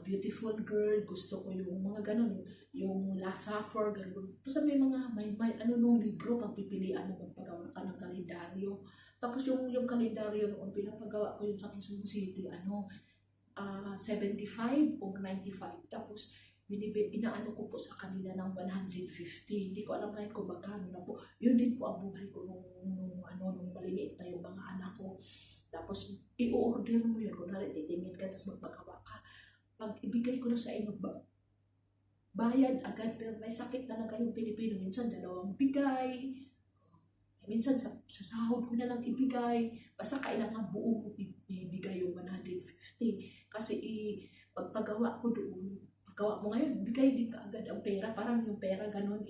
beautiful girl. Gusto ko yung mga ganun, yung last supper, ganun. Basta may nung libro, pagpipilian mo magpagawa ka ng kalendaryo. Tapos yung kalendaryo noon, pinapagawa ko yun sa Quezon City, 75 o 95. Tapos inaano ko po sa kanila ng 150. Hindi ko alam ngayon kung magkano na po. Yun din po ang buhay ko nung maliliit na yung mga anak ko. Tapos i-order mo yun. Kung titingin ka, tapos magpagawa ka. Pag ibigay ko na sa inyo, bayad agad. Pero may sakit talaga yung Pilipino. Minsan 2 bigay. Minsan sa sahod ko na lang ibigay. Basta kailangan buong ibigay yung 150. Kasi pagpagawa ko doon, paggawa mo ngayon, bigay din ka agad ang pera. Parang yung pera ganun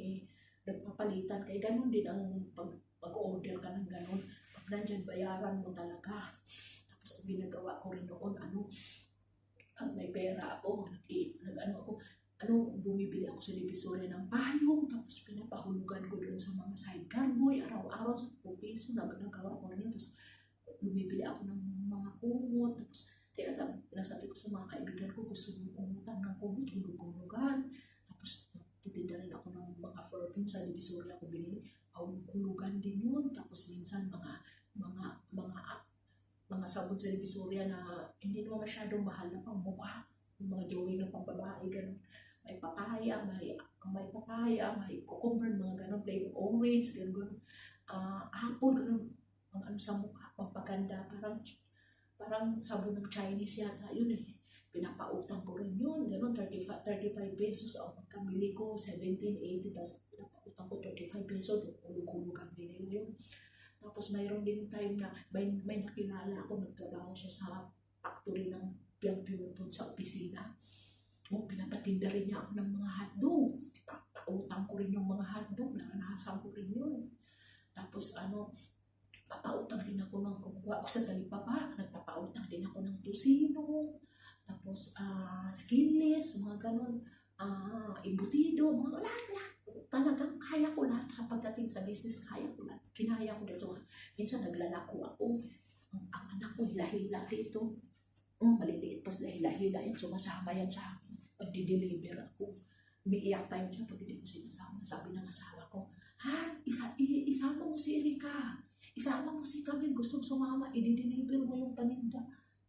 nagpapalitan. Kaya ganun din ang pag-order ka ng ganun. Pag nandyan, bayaran mo talaga. Tapos ang ginagawa ko rin noon, pag may pera ako, bumibili ako sa Divisoria ng payong, tapos pinapahulugan ko doon sa mga sidecar boy, araw-araw sa 10 piso, nagawa ko rin yun. Tapos bumibili ako ng mga kumot, tapos tinasabi ko sa mga kaibigan ko, gusto mong umutan ng kumot, hulug-hulugan. Tapos titinda rin ako ng mga perfume sa Divisoria ko binili, hulug-hulugan din yun. Tapos minsan mga sabon sa Divisoria na hindi naman masyadong mahal na pang mukha, yung mga jewelry na pang babae, ganun. May papaya, may cucumber, mga ganun, plain orange, ganun, apple, ganun, ang sa mukha, pampaganda, parang sabon ng Chinese yata yun pinapautang ko rin yun, ganun, 35 pesos ang pagkamili ko, 17.80, tapos pinapautang ko 35 pesos, hulug-hulugan din yun. Tapos mayroon din time na may nakilala ako, nagtrabaho siya sa factory ng Pure Food sa opisina. Pinapatinda rin niya ako ng mga hotdog. Pautang ko rin yung mga hotdog, naranasan ko rin yun. Tapos papautang din ako kumukuha ako sa talipapa, nagpapautang din ako ng tusino. Tapos skinless, mga ganun, embutido, mga lahat. Talagang kaya ko lahat sa pagdating sa business, kaya ko lahat. Kinaya ko dito. Minsan naglalako ako. Ang anak ko, hila-hila dito. Maliliit pa sila, hila-hila yan. Sumasama yan sa akin. Pag-deliver ako, umiiyak tayo siya pag hindi ko sinasama. Sabi ng asawa ko, isama mo si Erika. Isama mo si Camille. Gustong sumama, i-deliver mo yung paninda.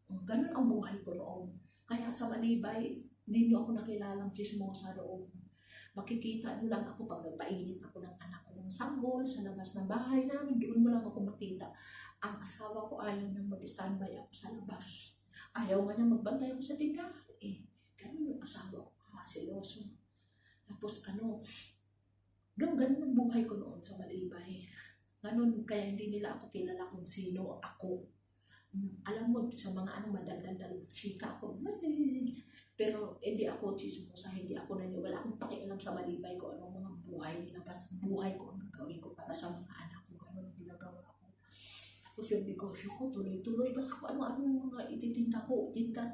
Ganun ang buhay ko noon. Kaya sa Malibay, hindi niyo ako nakilalang chismosa roon. Makikita niyo lang ako pag nagpainit ako ng anak ko ng sanggol sa labas ng bahay namin. Doon mo lang ako makita. Ang asawa ko ayaw nang mag-standby ako sa labas. Ayaw nga niya magbantay ako sa tindahan Ganun yung asawa ko, seloso. Tapos ganun ang buhay ko noon sa Malibay. Ganun, kaya hindi nila ako kilala kung sino ako. Alam mo, sa mga madaldal, chika ako. Pero hindi ako chismosa, hindi ako wala akong pakialam sa Malibay ko anong mga buhay nila. Basta buhay ko ang gagawin ko para sa mga anak ko. Ganun ang ginagawa ko. Tapos yung negosyo ko, tuloy-tuloy. Basta kung ano-ano mga ititinda ko, tinda.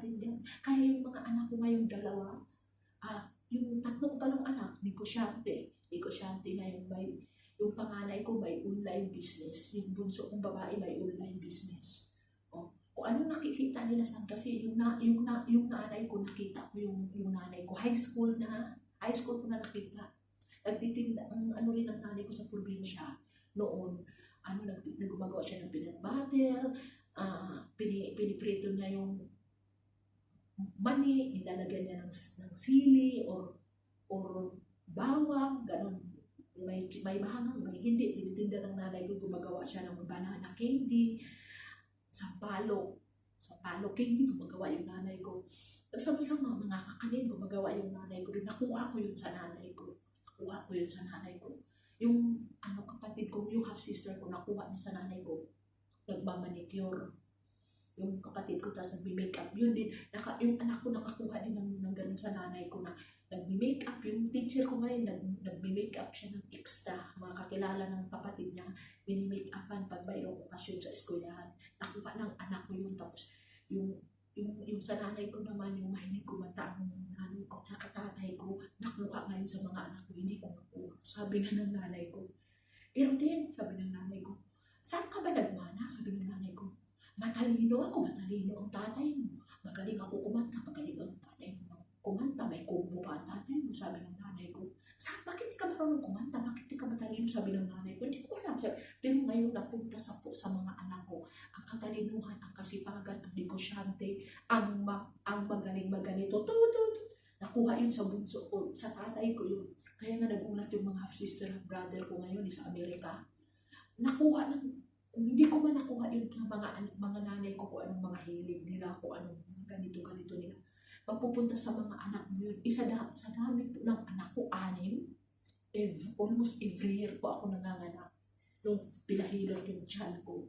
Kaya yung mga anak ko ngayong 2, yung 3 palang anak, negosyante ngayon. Yung panganay ko may online business. Yung bunso kong babae may online business. Kung ano nakikita nila saan, kasi yung nanay ko, nakita ko yung nanay ko, high school ko na nakita. Nagtitinda, ang ano rin ang nanay ko sa probinsya noon, gumagawa siya ng peanut butter, piniprito niya yung mani, nilalagyan niya ng sili or bawang, ganun. May mahangang, may hindi. Tinitinda ng nanay ko, gumagawa siya ng banana candy, sampalok candy, gumagawa yung nanay ko. Sama-sama, mga kakanin, gumagawa yung nanay ko. Nakuha ko yun sa nanay ko. Yung kapatid ko, yung half-sister ko, nakuha niya sa nanay ko. Nagmamanicure. Yung kapatid ko, tapos nagbi-makeup. Yun din, yung anak ko nakakuha din ng ganun sa nanay ko na nagbi-makeup. Yung teacher ko ngayon, nagbi-makeup siya ng extra. Mga kakilala ng kapatid niya, bini-makeupan pag mayroong okasyon sa eskwelahan. Nakuha ng anak ko yun. Tapos yung sa nanay ko naman, yung mahilig kumanta ang nanay ko sa katatay ko, nakuha ngayon sa mga anak ko, hindi ko nakuha. Sabi nga ng nanay ko, din, sabi ng nanay ko, saan ka ba nagmana? Sabi ng nanay ko, matalino ang tatay mo. Magaling ako kumanta, magaling ang tatay mo. Kumanta, may kumbo pa ang tatay mo, sabi ng nanay ko. Bakit di ka marunong kumanta? Bakit di ka matalino? Sabi ng nanay ko. Hindi ko alam. Pero ngayon napunta sa mga anak ko, ang katalinuhan, ang kasipagan, ang negosyante, ang magaling maganito. Nakuha yun sa bunso ko, sa tatay ko yun. Kaya nga nagulat yung mga half-sister at brother ko ngayon sa Amerika. Nakuha kung hindi ko man nakuha yun ng mga nanay ko kung anong mga hilig nila, kung anong ganito nila. Magpupunta sa mga anak mo yun. Sa dami po ng anak ko, 6. Almost every year po ako nanganganak. Nung pinahilot yung tiyan ko.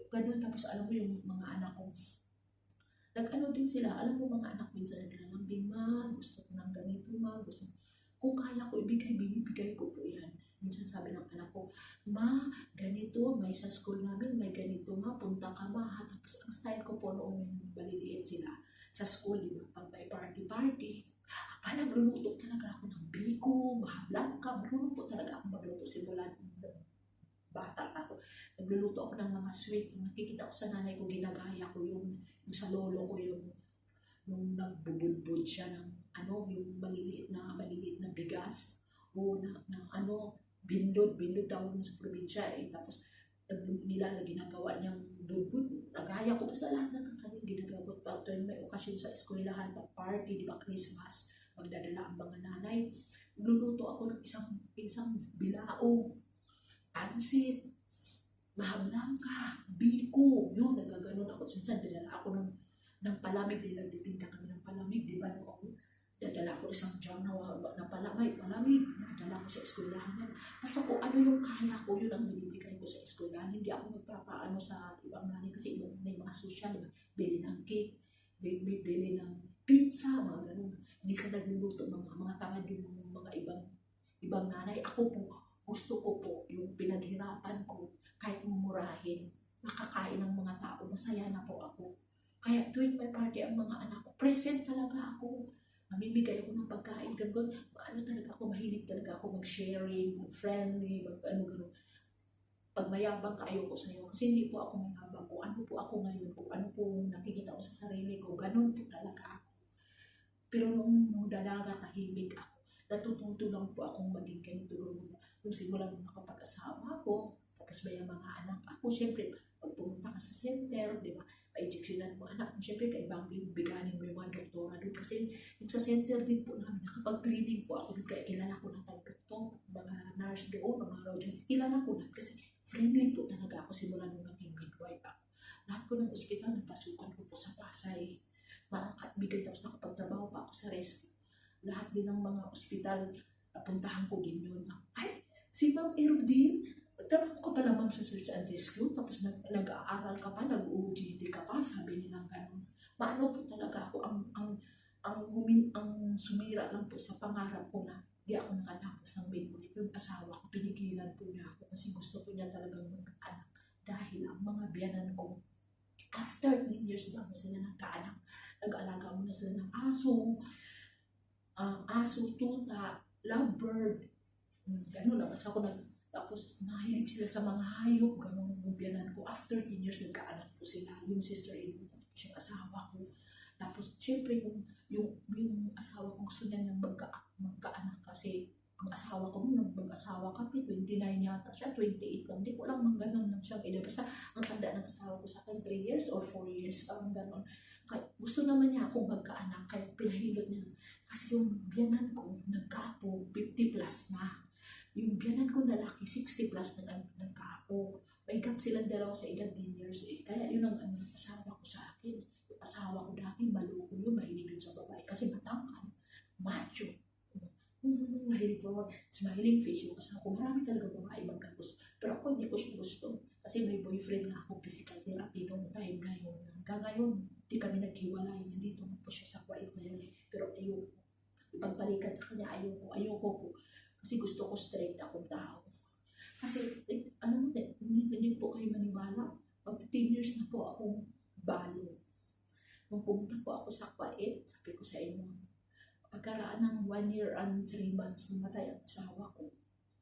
Ganun, tapos alam mo yung mga anak ko, nag-ano din sila, alam mo mga anak minsan naglalambing, ma, gusto ko ng ganito, ma, kung kaya ko binibigay ko po yan. Minsan sabi ng anak ko, ma, ganito, may sa school namin, may ganito, ma, punta ka, ma, ha? Tapos ang style ko po noong maliliit sila, sa school, di ba, pag may party, nagluluto talaga ako ng biko, mahablangka, marunong po talaga ako magluto, simulan, bata ako. Nagluluto ako ng mga sweet. Nakikita ko sa nanay ko, ginagaya ko yung sa lolo ko nung nagbubudbud siya ng yung maliliit na bigas o bindod tawag mo sa probinsya tapos ginagawa niyang budbud. Nagaya ko basta lahat ng kakanin ginagawa pa tuwing may okasyon sa eskwelahan, pag party, di ba, Christmas, magdadala ang mga nanay. Nagluluto ako ng isang bilao, pansit, mahablangka, biko, yun, nagaganon ako. Minsan, dadala ako ng palamig, nagtitinda kami ng palamig, di ba, noong dadala ko isang jar na palamig, nadala ko sa eskwelahan yan. Basta kung ano yung kaya ko, yun ang binibigay ko sa eskwelahan. Hindi ako magpapaano sa ibang nanay kasi may mga social, bili ng cake, bili ng pizza, mga ganun. Hindi ka nagluluto, mga tamad yung mga ibang nanay. Ako po, gusto ko po yung pinaghirapan ko, kahit mumurahin, makakain ng mga tao, masaya na po ako. Kaya tuwing may party ang mga anak ko, present talaga ako. Mamimigay ako ng pagkain, ganun. Talaga ako, mahilig talaga ako mag-sharing, mag-friendly, gano'n. Pag mayabang ka, ayoko sa'yo. Kasi hindi po ako mayabang. Kung ano po ako ngayon, kung ano po nakikita ko sa sarili ko, ganun po talaga ako. Pero nung dalaga, tahimik ako. Natututo lang po akong maging ganito. Nung simulan mo nakapag-asawa ko, tapos may mga anak ako, syempre, pag pumunta ka sa center, di ba, pa-injectionan mo anak mo, syempre, kaibang biganin mo yung mga doktora doon. Kasi yung sa center din po namin, nakapag-training po ako doon, kaya kilala ko lahat ng doktor, mga nurse doon, mga roads, kilala ko lahat kasi friendly po talaga ako simula nung naging midwife ako. Lahat po ng ospital, napasukan ko po sa Pasay. Bigay tapos nakapagtrabaho pa ako sa rescue. Lahat din ng mga ospital, napuntahan ko din yun. Ay, si Ma'am Erudine, nagtrabaho ka pala, Ma'am, sa search and rescue, tapos nag-aaral ka pa, nag-OJT ka pa, sabi nilang gano'n. Maano po talaga ako, ang sumira lang po sa pangarap ko na di ako nakatapos ng midwife. Yung asawa ko, pinigilan po niya ako kasi gusto po niya talagang magkaanak. Dahil ang mga biyanan ko, after 10 years bago sila nagkaanak, nag-alaga muna sila ng aso, tuta, lovebird, gano'n. Tapos mahilig sila sa mga hayop, gano'n yung biyanan ko. After 10 years, nagkaanak po sila. Yung sister-in-law ko, yung asawa ko. Tapos, syempre, yung asawa ko gusto niya nang magkaanak kasi ang asawa ko nung mag-asawa kami, 29 yata siya, 28 lang. Hindi ko lang ganun lang siya. Basta ang tanda ng asawa ko sa akin, 3 years or 4 years, parang ganun. Kaya, gusto naman niya akong magkaanak, kaya pinahilot niya. Kasi yung biyanan ko, nagkaapo, 50 plus na. Yung biyanan ko lalaki, 60 plus na nagkaapo. May gap silang dalawa sa edad 10 years eh. Kaya yun ang asawa ko sa akin. Yung asawa ko dati, maluko yun, mahilig yun sa babae. Kasi matangkad, macho. Mahilig po, smiling face yung asawa ko. Marami talaga babae magkakos. Pero ako hindi ko siya gusto. Kasi may boyfriend na ako, physical therapy noong time na yun. Hanggang ngayon, di kami naghiwalay. Nandito po siya sa Kuwait na yun eh. Pero ayoko. Ipagpalikan sa kanya, ayoko po. Kasi gusto ko straight akong tao. Kasi, hindi po kayo maniwala. Pag 10 years na po akong balo. Nung pumunta po ako sa Kuwait, sabi ko sa inyo, pagkaraan ng 1 year and 3 months, namatay ang asawa ko.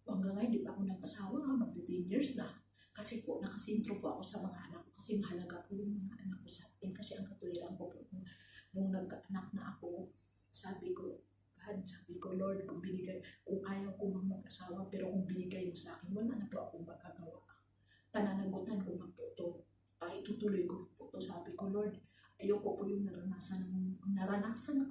Hanggang ngayon, di pa ako nag-asawa, magti 10 years na. Kasi po, nakasintro po ako sa mga anak ko. Kasi mahalaga po yung mga anak ko sa akin. Kasi ang katuliran ko po, nung nagkaanak na ako, sabi ko, Lord, kung ayaw ko mag-asawa, pero kung binigay mo sa akin, wala na po akong magagawa. Pananagutan ko na po ito. Itutuloy ko po ito. Sabi ko, Lord, ayoko po yung naranasan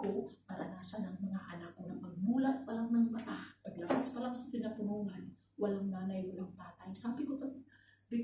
ko, maranasan ng mga anak ko na pagmulat pa lang ng mata, paglabas pa lang sa pinapunungan, walang nanay, walang tatay. Sabi ko,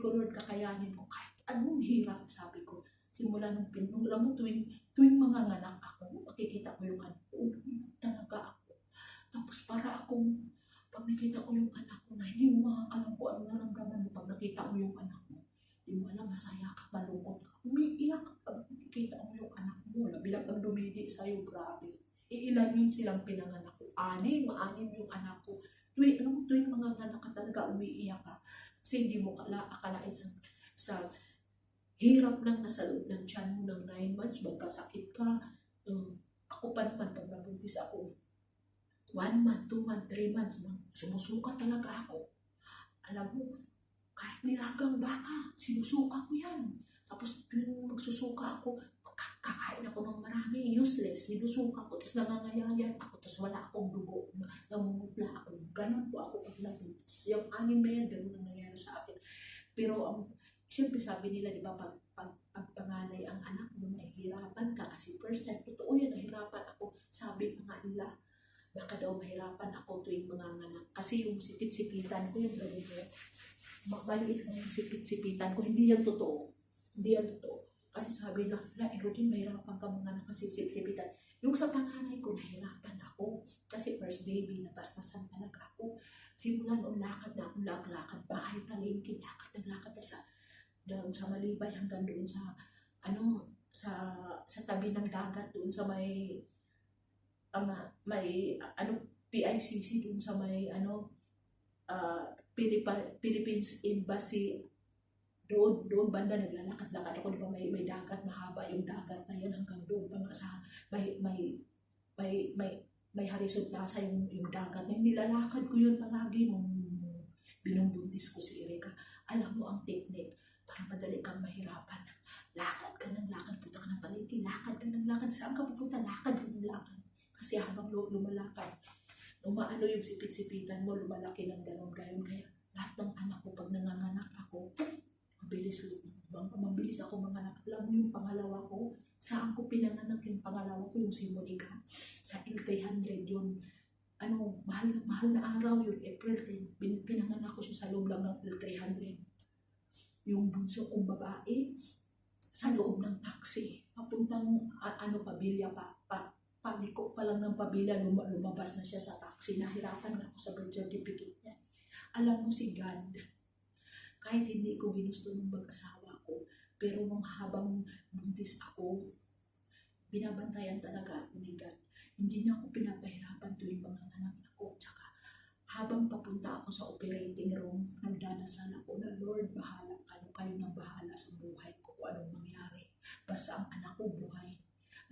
Lord, kakayanin ko kahit anong hirap, sabi ko. Simula nung alam mo, tuwing mga nganak ako, makikita ko yung anak ko, talaga ako. Tapos para akong, pag nakita ko yung anak ko na hindi mo makakalam ko ano naramdaman mo pag nakita mo yung anak mo. Hindi mo alam, masaya ka, malungkot ka, umiiyak ka pag nakita mo yung anak mo. Bilang ang dumidi sa'yo, grabe. Ilan yun silang pinanganak ko. Anim yung anak ko. Tuwing mga nganak ka talaga, umiiyak ka. Kasi hindi mo akalain sa hirap lang nasa loob ng tiyan mo ng 9 months, magkasakit ka. Ako pa naman, pag nabuntis ako, 1 month, 2 months, 3 months, sumusuka talaga ako. Alam mo, kahit nilagang baka, sinusuka ko yan. Tapos yung magsusuka ako, kakain ako ng marami, useless, sinusuka ko, tapos nangangayayan ako, tapos wala akong dugo, namumutla ako. Ganon po ako pag nabuntis. Yung 6 na yan, ganon ang nangyari sa akin. Pero siyempre sabi nila, di ba, pag panganay ang anak mo, mahihirapan ka kasi first time, totoo yan, nahirapan ako. Sabi pa nga nila, baka daw mahirapan ako tuwing mga anak. Kasi yung sipit-sipitan ko, yung ganito, maliit na yung sipit-sipitan ko, hindi yan totoo. Hindi yan totoo. Kasi sabi na, Rodin, mahirapan ka mga anak kasi sipit-sipitan. Yung sa panganay ko, nahirapan ako. Kasi first baby, natasnasan talaga ako. Simulan o lakad na akong lakad, bahay palengke, lakad sa Malibay hanggang doon sa tabi ng dagat doon sa may PICC doon sa may Philippines Embassy doon banda naglalakad-lakad ako, di ba may dagat, mahaba yung dagat na yan hanggang doon pa nga sa may Harrison Plaza yung dagat na nilalakad ko yun palagi nung binumbuntis ko si Erika. Alam mo ang technique para madali kang mahirapan. Lakad ka ng lakad, punta ka ng palengke, lakad ka ng lakad. Saan ka pupunta? Lakad ka ng lakad. Kasi habang lumalakad, umaano yung sipit-sipitan mo, lumalaki ng ganon. Kaya lahat ng anak ko, pag nanganganak ako, mabilis ako manganak. Alam mo yung pangalawa ko, saan ko pinanganak yung pangalawa ko, yung si Monica, sa L300 yun. Mahal na araw yun, April 10. Pinanganak ko siya sa loob lang ng L300. Yung bunso kong babae, sa loob ng taxi, papuntang pabilya paliko pa lang ng pabilya, lumabas na siya sa taxi. Nahirapan na ako sa birth certificate niya. Alam mo si God, kahit hindi ko ginusto ng mag-asawa ko, pero nung habang buntis ako, binabantayan talaga ako ni God. Hindi niya ako pinapahirapan tuwing mga anak ako. Tsaka habang papunta ako sa operating room, nagdadasal ako na, Lord, bahala kayo na bahala sa buhay ko kung anong mangyari. Basta ang anak ko buhay.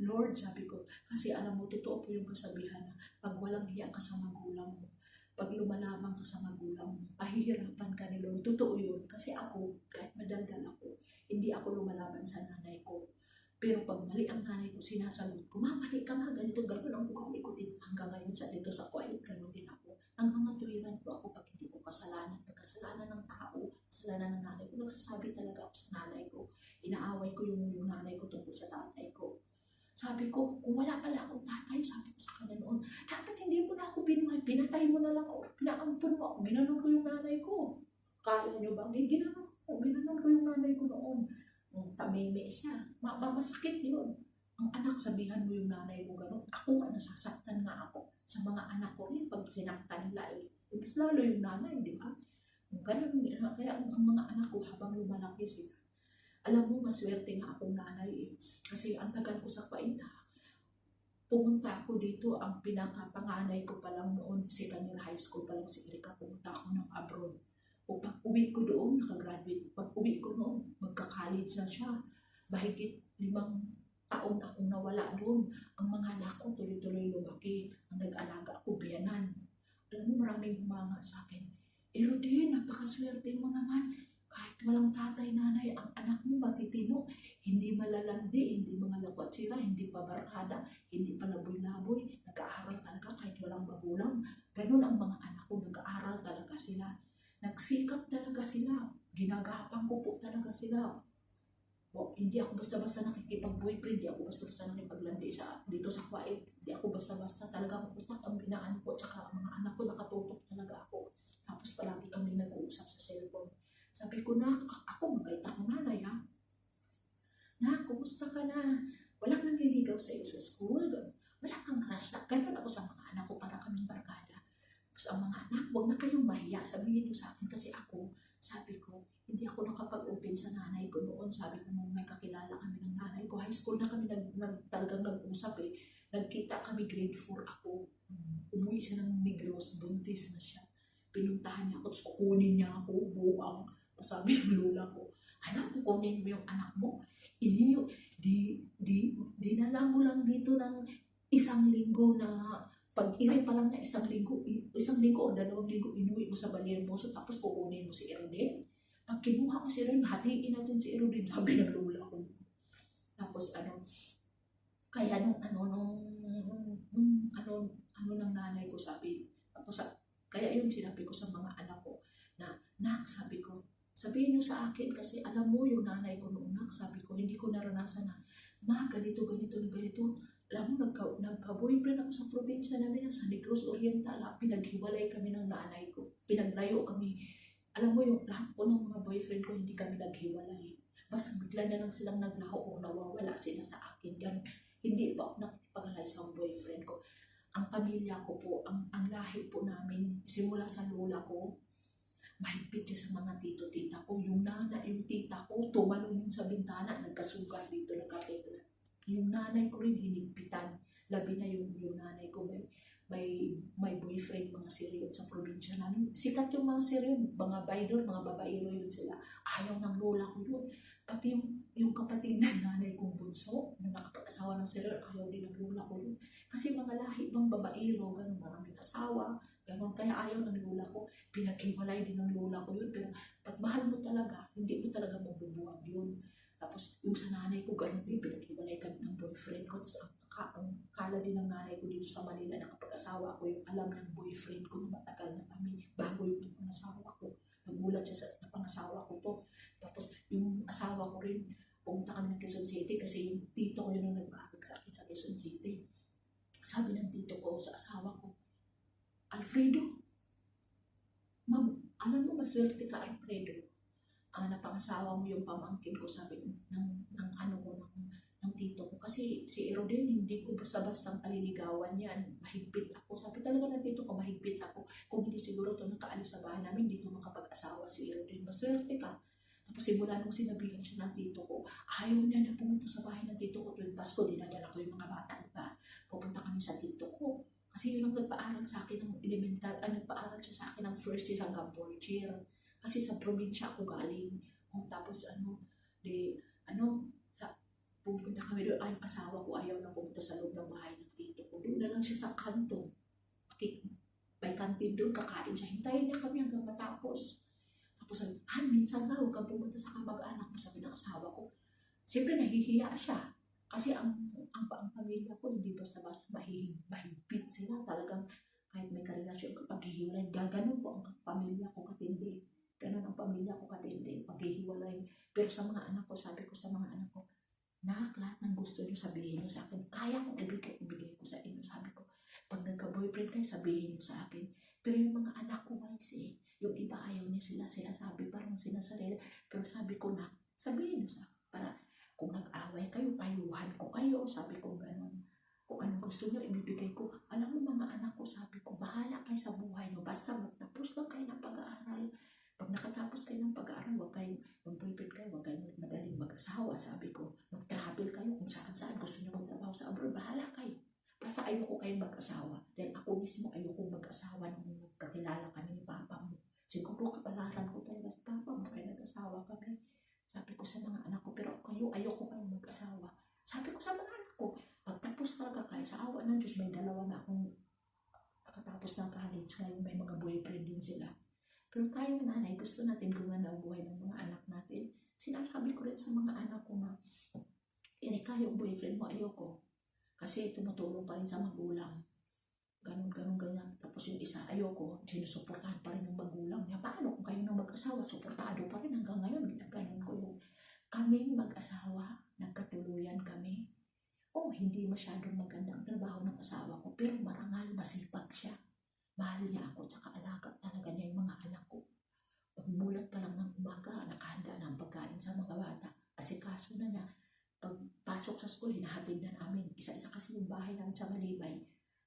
Lord, sabi ko, kasi alam mo, totoo po yung kasabihan na pag walang hiya ka sa magulang mo, pag lumalaban ka sa magulang mo, pahihirapan ka ni Lord. Totoo yun. Kasi ako, kahit madaldal ako, hindi ako lumalaban sa nanay ko. Pero pag mali ang nanay ko, sinasagot ko, mali ka nga, ganito, gano'n ang ugali ko. Hanggang ngayon dito sa Kuwait, gano'n din ako. Hanggang kasalanan ng tao, kasalanan ng nanay ko. Nagsasabi talaga ako sa nanay ko. Inaaway ko yung nanay ko tungkol sa tatay ko. Sabi ko, kung wala pala akong tatay, sabi ko sa kanya noon, dapat hindi mo na ako binuhay, pinatay mo na lang ako, pinaampun mo ako, ginanon ko yung nanay ko. Kala nyo ba? Ginanon ko yung nanay ko noon. Tameme siya. Masakit yun. Ang anak, sabihan mo yung nanay mo gano'n. Ako nga, nasasaktan nga ako sa mga anak ko rin pag sinaktan nila eh. Mas lalo yung nanay, di ba? Ganun, kaya ang mga anak ko habang lumalaki sila, alam mo, maswerte nga akong nanay eh. Kasi ang tagal ko sa Paita, pumunta ako dito, ang pinakapanganay ko pa lang noon, second year high school pa lang si Erika, pumunta ako ng abroad. O pag uwi ko doon, nakagraduate. Pag uwi ko noon, magka-college na siya. Mahigit 5 taon akong nawala doon. Ang mga anak ko tuloy-tuloy lumaki. Ang nag-alaga ko, biyanan. Alam mo, maraming humanga sa akin. Din, napakaswerte mo naman. Kahit walang tatay, nanay, ang anak mo matitino. Hindi malalandi, hindi mga lakwatira, hindi pa barkada, hindi pa laboy-laboy. Nag-aaral talaga kahit walang magulang. Ganun ang mga anak ko, nag-aaral talaga sila. Nagsikap talaga sila. Ginagapang ko po talaga sila. Hindi ako basta-basta nakikipag-boyfriend, hindi ako basta-basta nakipaglandi dito sa Kuwait. Hindi ako basta-basta talagang utak ang binaan ko, tsaka ang mga anak ko nakatutok talaga ako. Tapos palagi kami nag-uusap sa cellphone. Sabi ko, ako mabait akong nanay ha. Kumusta ka na? Walang nanliligaw sa iyo sa school? Wala kang crush na? Ganun ako sa mga anak ko para kaming barkada. Tapos ang mga anak, huwag na kayong mahiya. Sabihin niyo sa akin kasi ako, sabi ko, hindi ako nakapag-open sa nanay ko noon. Sabi ko nung nagkakilala kami ng nanay ko, high school na kami talagang nag-usap eh. Nagkita kami, grade 4 ako. Umuwi siya ng Negros, buntis na siya. Pinuntahan niya ako, tapos kukunin niya ako, buang. Sabi ng lola ko, anak, kukunin mo yung anak mo? Dinala mo lang dito ng 1 linggo na pag-iri pa lang na 1 linggo o 2 linggo, inuwi mo sa Baliermoso, tapos kukunin mo si Erudin. Pag kinuha ko si Erudin, hatiin natin si Erudin, sabi ng lola ko. Tapos kaya nung ng nanay ko sabi, tapos kaya yun sinabi ko sa mga anak ko, sabi ko, sabihin nyo sa akin kasi alam mo yung nanay ko noon, sabi ko, hindi ko naranasan na, ganito. Alam mo, nagka-boyfriend ako sa probinsya namin sa Negros Oriental. Pinaghiwalay kami ng nanay ko. Pinaglayo kami. Alam mo, yung lahat po ng mga boyfriend ko, hindi kami naghiwalay. Basta bigla na lang silang naglaho o nawawala sila sa akin. Ganun. Hindi pa ako nakipaghalay sa boyfriend ko. Ang pamilya ko po, ang lahi po namin, simula sa lola ko, mahigpit siya sa mga tito-tita ko. Yung tita ko, tumalon yun sa bintana, nagkasugar dito, nagkapegla. Yung nanay ko rin hinigpitan. Labi na yung nanay ko may boyfriend, mga seryon sa probinsya namin. Sikat yung mga seryon, mga baydor, mga babaero yun sila. Ayaw ng lola ko yun. Pati yung kapatid ng nanay kong bunso, na nakapag-asawa ng seryon, ayaw din ng lola ko yun. Kasi mga lahi ng babaero, ganun, maraming asawa, ganun. Kaya ayaw ng lola ko. Pinaghiwalay din ng lola ko yun. Pero pag mahal mo talaga, hindi mo talaga mabubuwag yun. Tapos yung sa nanay ko, ganun din, pinaghiwalay kami ng boyfriend ko. Tapos ang kala din ng nanay ko dito sa Manila, nakapag-asawa ko, yung alam ng boyfriend ko na matagal na kami, bago yung pangasawa ko. Nagulat siya sa pangasawa ko to. Tapos yung asawa ko rin, pumunta kami ng Quezon City kasi yung tito ko yun yung nagbahatid sa akin sa Quezon City. Sabi ng tito ko sa asawa ko, Alfredo, ma'am, alam mo, maswerte ka, Alfredo. Napangasawa mo yung pamangkin ko, sabi ng tito ko. Kasi si Erudin, hindi ko basta-basta paliligawan yan. Mahigpit ako. Sabi talaga ng tito ko, mahigpit ako. Kung hindi siguro ito nakaalis sa bahay namin, dito makapag-asawa si Erudin. Maswerte ka. Tapos simula nung sinabihan siya ng tito ko, ayaw niya na pumunta sa bahay ng tito ko. Tuwing Pasko, dinadala ko yung mga bata, diba? Pupunta kami sa tito ko. Kasi yun ang nagpaaral sa akin ng elemental, nagpaaral siya sa akin ng 1st year hanggang 4th year. Kasi sa probinsya ako galing. Tapos pupunta kami doon. Ay, asawa ko ayaw na pumunta sa loob ng bahay ng tito ko. Doon na lang siya sa kanto. May kantin doon, kakain siya. Hintayin niya kami hanggang matapos. Tapos minsan na, huwag kang pumunta sa kamag-anak mo, sabi ng asawa ko. Siyempre, nahihiya siya. Kasi ang pamilya ko, hindi basta-basta mahigpit sila. Talagang kahit may karelasyon ka, paghihiwalay, gaganon po ang pamilya ko katindi. Ganon ang pamilya ko katindi, paghihiwalay. Pero sa mga anak ko, sabi ko sa mga anak ko, nak, lahat ng gusto nyo sabihin nyo sa akin, kaya kong ibigay ko sa inyo, sabi ko. Pag nagka-boyfriend kayo, sabihin nyo sa akin. Pero yung mga anak ko guys yung iba ayaw niya sila sabi, parang sinasarili. Pero sabi ko na, sabihin nyo sa para kung nag-away kayo, payuhan ko kayo, sabi ko gano'n. Kung anong gusto nyo, ibibigay ko. Alam mo mga anak ko, sabi ko, bahala kayo sa buhay nyo, basta magtapos lang kayo ng pag-aaral. Pag nakatapos kayo ng pag-aaral, huwag kayong mag-boyfriend kayo, huwag kayong madaling mag-asawa, sabi ko. Mag-travel kayo kung saan gusto nyo magtrabaho sa abroad, bahala kayo. Basta ayoko kayong mag-asawa. Dahil ako mismo ayoko mag-asawa nung nagkakilala kami ni Papa mo. Siguro kapalaran ko talaga sa Papa mo kaya nag-asawa kami. Sabi ko sa mga anak ko, pero kayo ayoko kayong mag-asawa. Sabi ko sa mga anak ko, pagtapos talaga kayo sa awa ng Diyos, may dalawa na akong nakatapos ng college ngayon, may mga boyfriend din sila. Pero tayong nanay, gusto natin gumana ang buhay ng mga anak natin. Sinasabi ko rin sa mga anak ko na, Erika, yung boyfriend mo ayoko. Kasi tumutulong pa rin sa magulang. Ganun. Tapos yung isa, ayoko, sinusuportahan pa rin yung magulang niya. Paano kung kayo nang mag-asawa, suportado pa rin hanggang ngayon. Ginaganon ko yung kaming mag-asawa, nagkatuluyan kami. Hindi masyadong maganda ang trabaho ng asawa ko, pero marangal, masipag siya. Mahal niya ako, tsaka alaga talaga niya yung mga anak ko. Pagmulat pa lang ng umaga, nakahanda na ang pagkain sa mga bata. Asikaso na niya. Pagpasok sa school, hinahatid na namin. Isa-isa kasi yung bahay namin sa Malibay.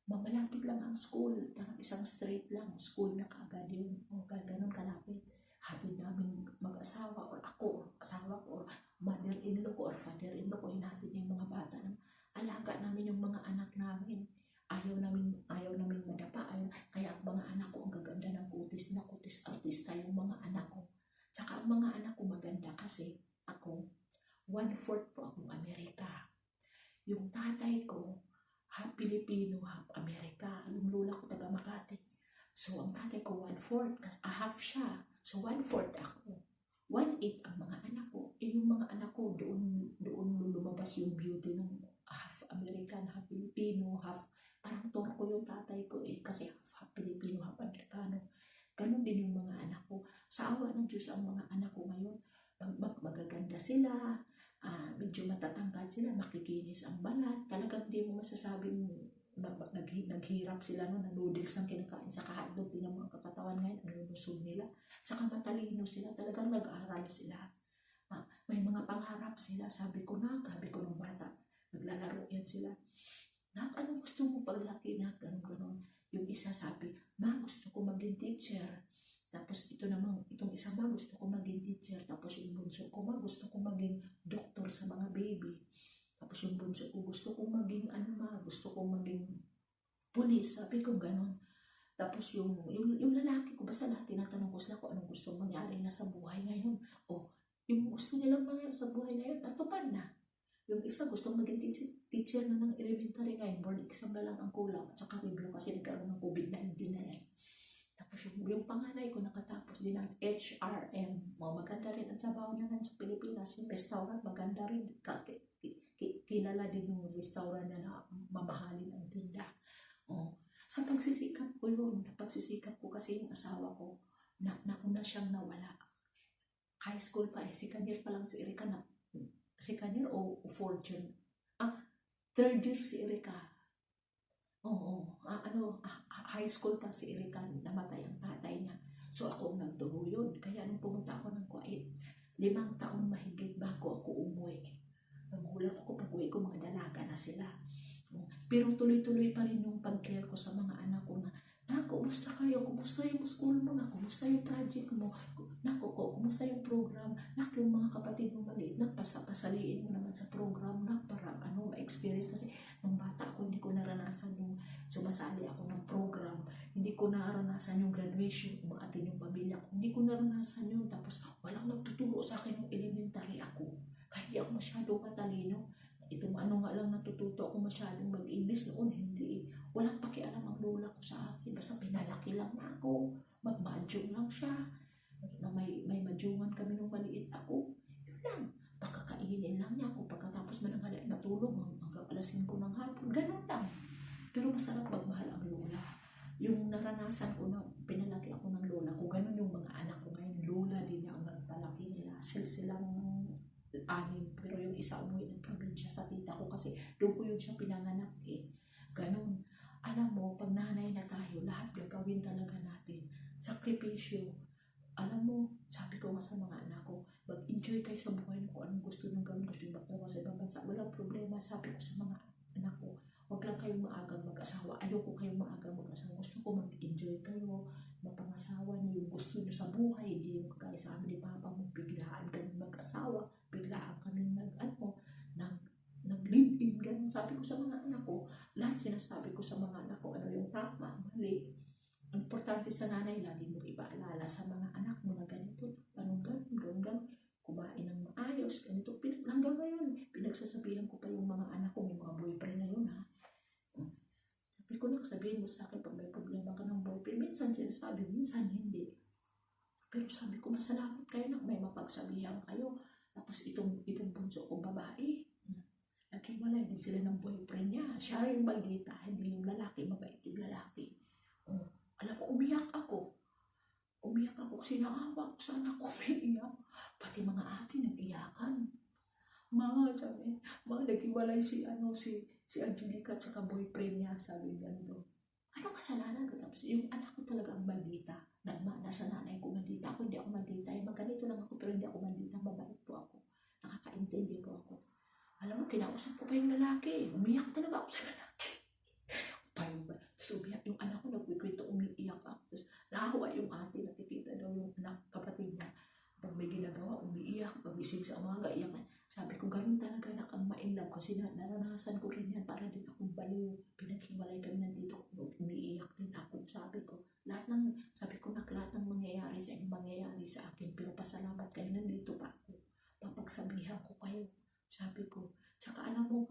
Mamalapit lang ang school. Parang isang street lang. School na kaagad yun. Ganun kalapit. Hatid namin mag-asawa or ako or asawa ko or mother-in-law ko or father-in-law ko. Hinahatid niya yung mga bata. Alaga namin yung mga anak namin. Ayaw namin madapa. Kaya ang mga anak ko, ang gaganda ng kutis na kutis artista yung mga anak ko. Tsaka ang mga anak ko maganda kasi ako, 1/4 po akong Amerika. Yung tatay ko, half Filipino, half Amerika. Yung lula ko taga Makati. So, ang tatay ko 1/4, half siya. So, 1/4 ako. 1/8 ang mga anak ko. Yung mga anak ko, doon lumabas yung beauty ng half American, half Filipino, half, parang Turko yung tatay ko kasi half Filipino, half Amerikano. Ganon din yung mga anak ko. Sa awa ng Diyos, ang mga anak ko ngayon, magaganda sila, medyo matatangkad sila, makikinis ang balat. Talagang hindi mo masasabing naghirap sila na noodles ang kinakain sa hotdog. Din ang mga kakatawan ngayon, ang lulusog nila. Saka matalino sila, talagang nag-aaral sila. May mga pangarap sila, sabi ko nung bata, naglalaro yan sila. Nak, anong gusto mo paglaki na? Ganon. Yung isa sabi, ma, gusto ko maging teacher. Tapos itong isa ma, gusto ko maging teacher. Tapos yung bunso ko ma, gusto ko maging doktor sa mga baby. Tapos yung bunso ko, gusto ko maging gusto ko maging pulis. Sabi ko ganon. Tapos yung lalaki ko, basta lahat tinatanong ko sila kung anong gusto mangyari na sa buhay ngayon. Yung gusto nilang mangyari sa buhay ngayon, natupad na. Yung isa gusto maging teacher na ng elementary ngayon, board exam na lang ang kulang. At saka review kasi nagkaroon ng COVID-19 na yan. Tapos yung panganay ko nakatapos din ng HRM. Maganda rin ang trabaho na sa Pilipinas. Yung restaurant, maganda rin. Kilala din yung restaurant na mamahalin ang tinda. Sa pagsisikap ko yun. Pagsisikap ko kasi yung asawa ko, nauna siyang nawala. High school pa second year pa lang si Erika na. Second year o fourth year? Third year si Erika. High school pa si Erika, namatay ang tatay niya. So ako nagdugo yun. Kaya nung pumunta ako ng Kuwait, 5 taon mahigit bago ako umuwi. Nagulat ako pag uwi ko, mga dalaga na sila. Pero tuloy-tuloy pa rin yung pag-care ko sa mga anak ko na, kumusta kayo? Kumusta yung school mo na? Kumusta yung project mo? Kumusta yung program? Yung mga kapatid mo maliit, pasaliin mo naman sa program para ma-experience. Kasi nung bata ako, hindi ko naranasan yung sumasali ako ng program. Hindi ko naranasan yung graduation, umaatin yung pamilya ko. Hindi ko naranasan yun. Tapos walang nagtuturo sa akin yung elementary ako. Kahit di ako masyadong matalino. Itong nga lang natututo ako masyadong mag-English noon, hindi. Walang pakialam ang lola ko sa akin. Basta pinalaki lang na ako. Magmadyong lang siya. May madyungan kami nung maliit ako. Yun lang. Pakakainin lang niya ako. Pagkatapos mananghali matulog hanggang 5:00 ng hapon. Ganun lang. Pero masarap magmahal ang lola. Yung naranasan ko na pinalaki ako ng lola ko, ganun yung mga anak ko ngayon. Lola din ang nagpalaki nila. Silang anim, pero yung isa umuwi ng probinsya sa tita ko kasi doon ko yun siya pinanganak eh. Ganun. Alam mo, pag nanay na tayo, lahat gagawin talaga natin. Sakripisyo. Alam mo, sabi ko nga sa mga anak ko, mag-enjoy kayo sa buhay mo kung anong gusto nyo gawin, gusto nyo magtrabaho sa ibang bansa. Walang problema, sabi ko sa mga anak ko, huwag lang kayong maagang mag-asawa. Ayoko kayong maagang mag-asawa. Gusto ko mag-enjoy kayo, mapangasawa niyo yung gusto nyo sa buhay. Hindi yung kagaya sa amin ni Papa mo, biglaan kami mag-asawa, biglaan kami nag-live-in, ganun. Sabi ko sa mga anak ko, lahat sinasabi ko sa mga anak ko, ano yung tama, mali. Ang importante sa nanay, lagi mo ipaalala sa mga anak mo na ganito, ganun, kumain ng maayos, ganito. Hanggang ngayon, pinagsasabihan ko pa yung mga anak ko, may mga boyfriend na yun ha. Sabi ko na, sabihin mo sa akin pag may problema ka ng boyfriend, minsan sinasabi, minsan hindi. Pero sabi ko, masalamat kayo na may mapagsabihan kayo. Tapos itong bunso kong babae, naghiwalay din sila ng boyfriend niya. Siya yung maldita, hindi yung lalaki, mabait yung lalaki. Alam mo, umiyak ako kasi naawa ko sa anak ko, umiiyak. Pati mga ate nag-iyakan. Sabi, naghiwalay si Angelica at saka boyfriend niya, sabi ganito. Anong kasalanan ko? Tapos yung anak ko talaga ang maldita. Nagmana sa nanay ko, maldita ako, hindi ako maldita. Ganito lang ako, pero hindi ako maldita, mabait po ako. Nakakaintindi po ako. Alam mo, kinausap ko pa yung lalaki. Umiyak talaga ako sa lalaki. Tapos umiyak yung anak ko, nagkikwento, umiiyak ako. Tapos nakakuha yung ate, nakikita daw yung anak, kapatid niya. Pag may ginagawa, umiiyak. Pag gising sa umaga, iyak na. Sabi ko, ganun talaga na kang ma-inlove kasi naranasan ko rin yan. Para din akong baliw. Pinaghiwalay kami ng tito ko. Umiiyak din ako. Sabi ko, lahat ng mangyayari sa inyo, mangyayari sa akin. Pero pasalamat kayo, nandito pa ako. Papagsabihan ko kayo. Sabi ko, tsaka alam mo,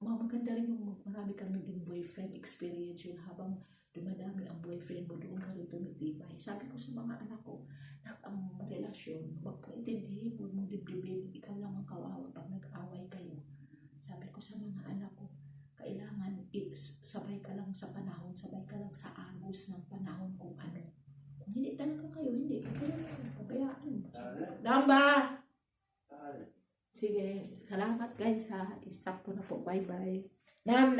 maganda rin yung marami kang naging boyfriend experience yun habang dumadami ang boyfriend mo, doon ka rin tumitibay. Sabi ko sa mga anak ko, ang relasyon, magpaintindihin, huwag mong dibdibin, ikaw lang ang kawawa pag nag-away kayo. Sabi ko sa mga anak ko, kailangan sabay ka lang sa panahon, sabay ka lang sa agos ng panahon kung ano. Kung hindi talaga kayo, hindi. Pabayaan mo. Damba! Sige, salamat guys ha. I-stop ko na po. Bye-bye. Nam!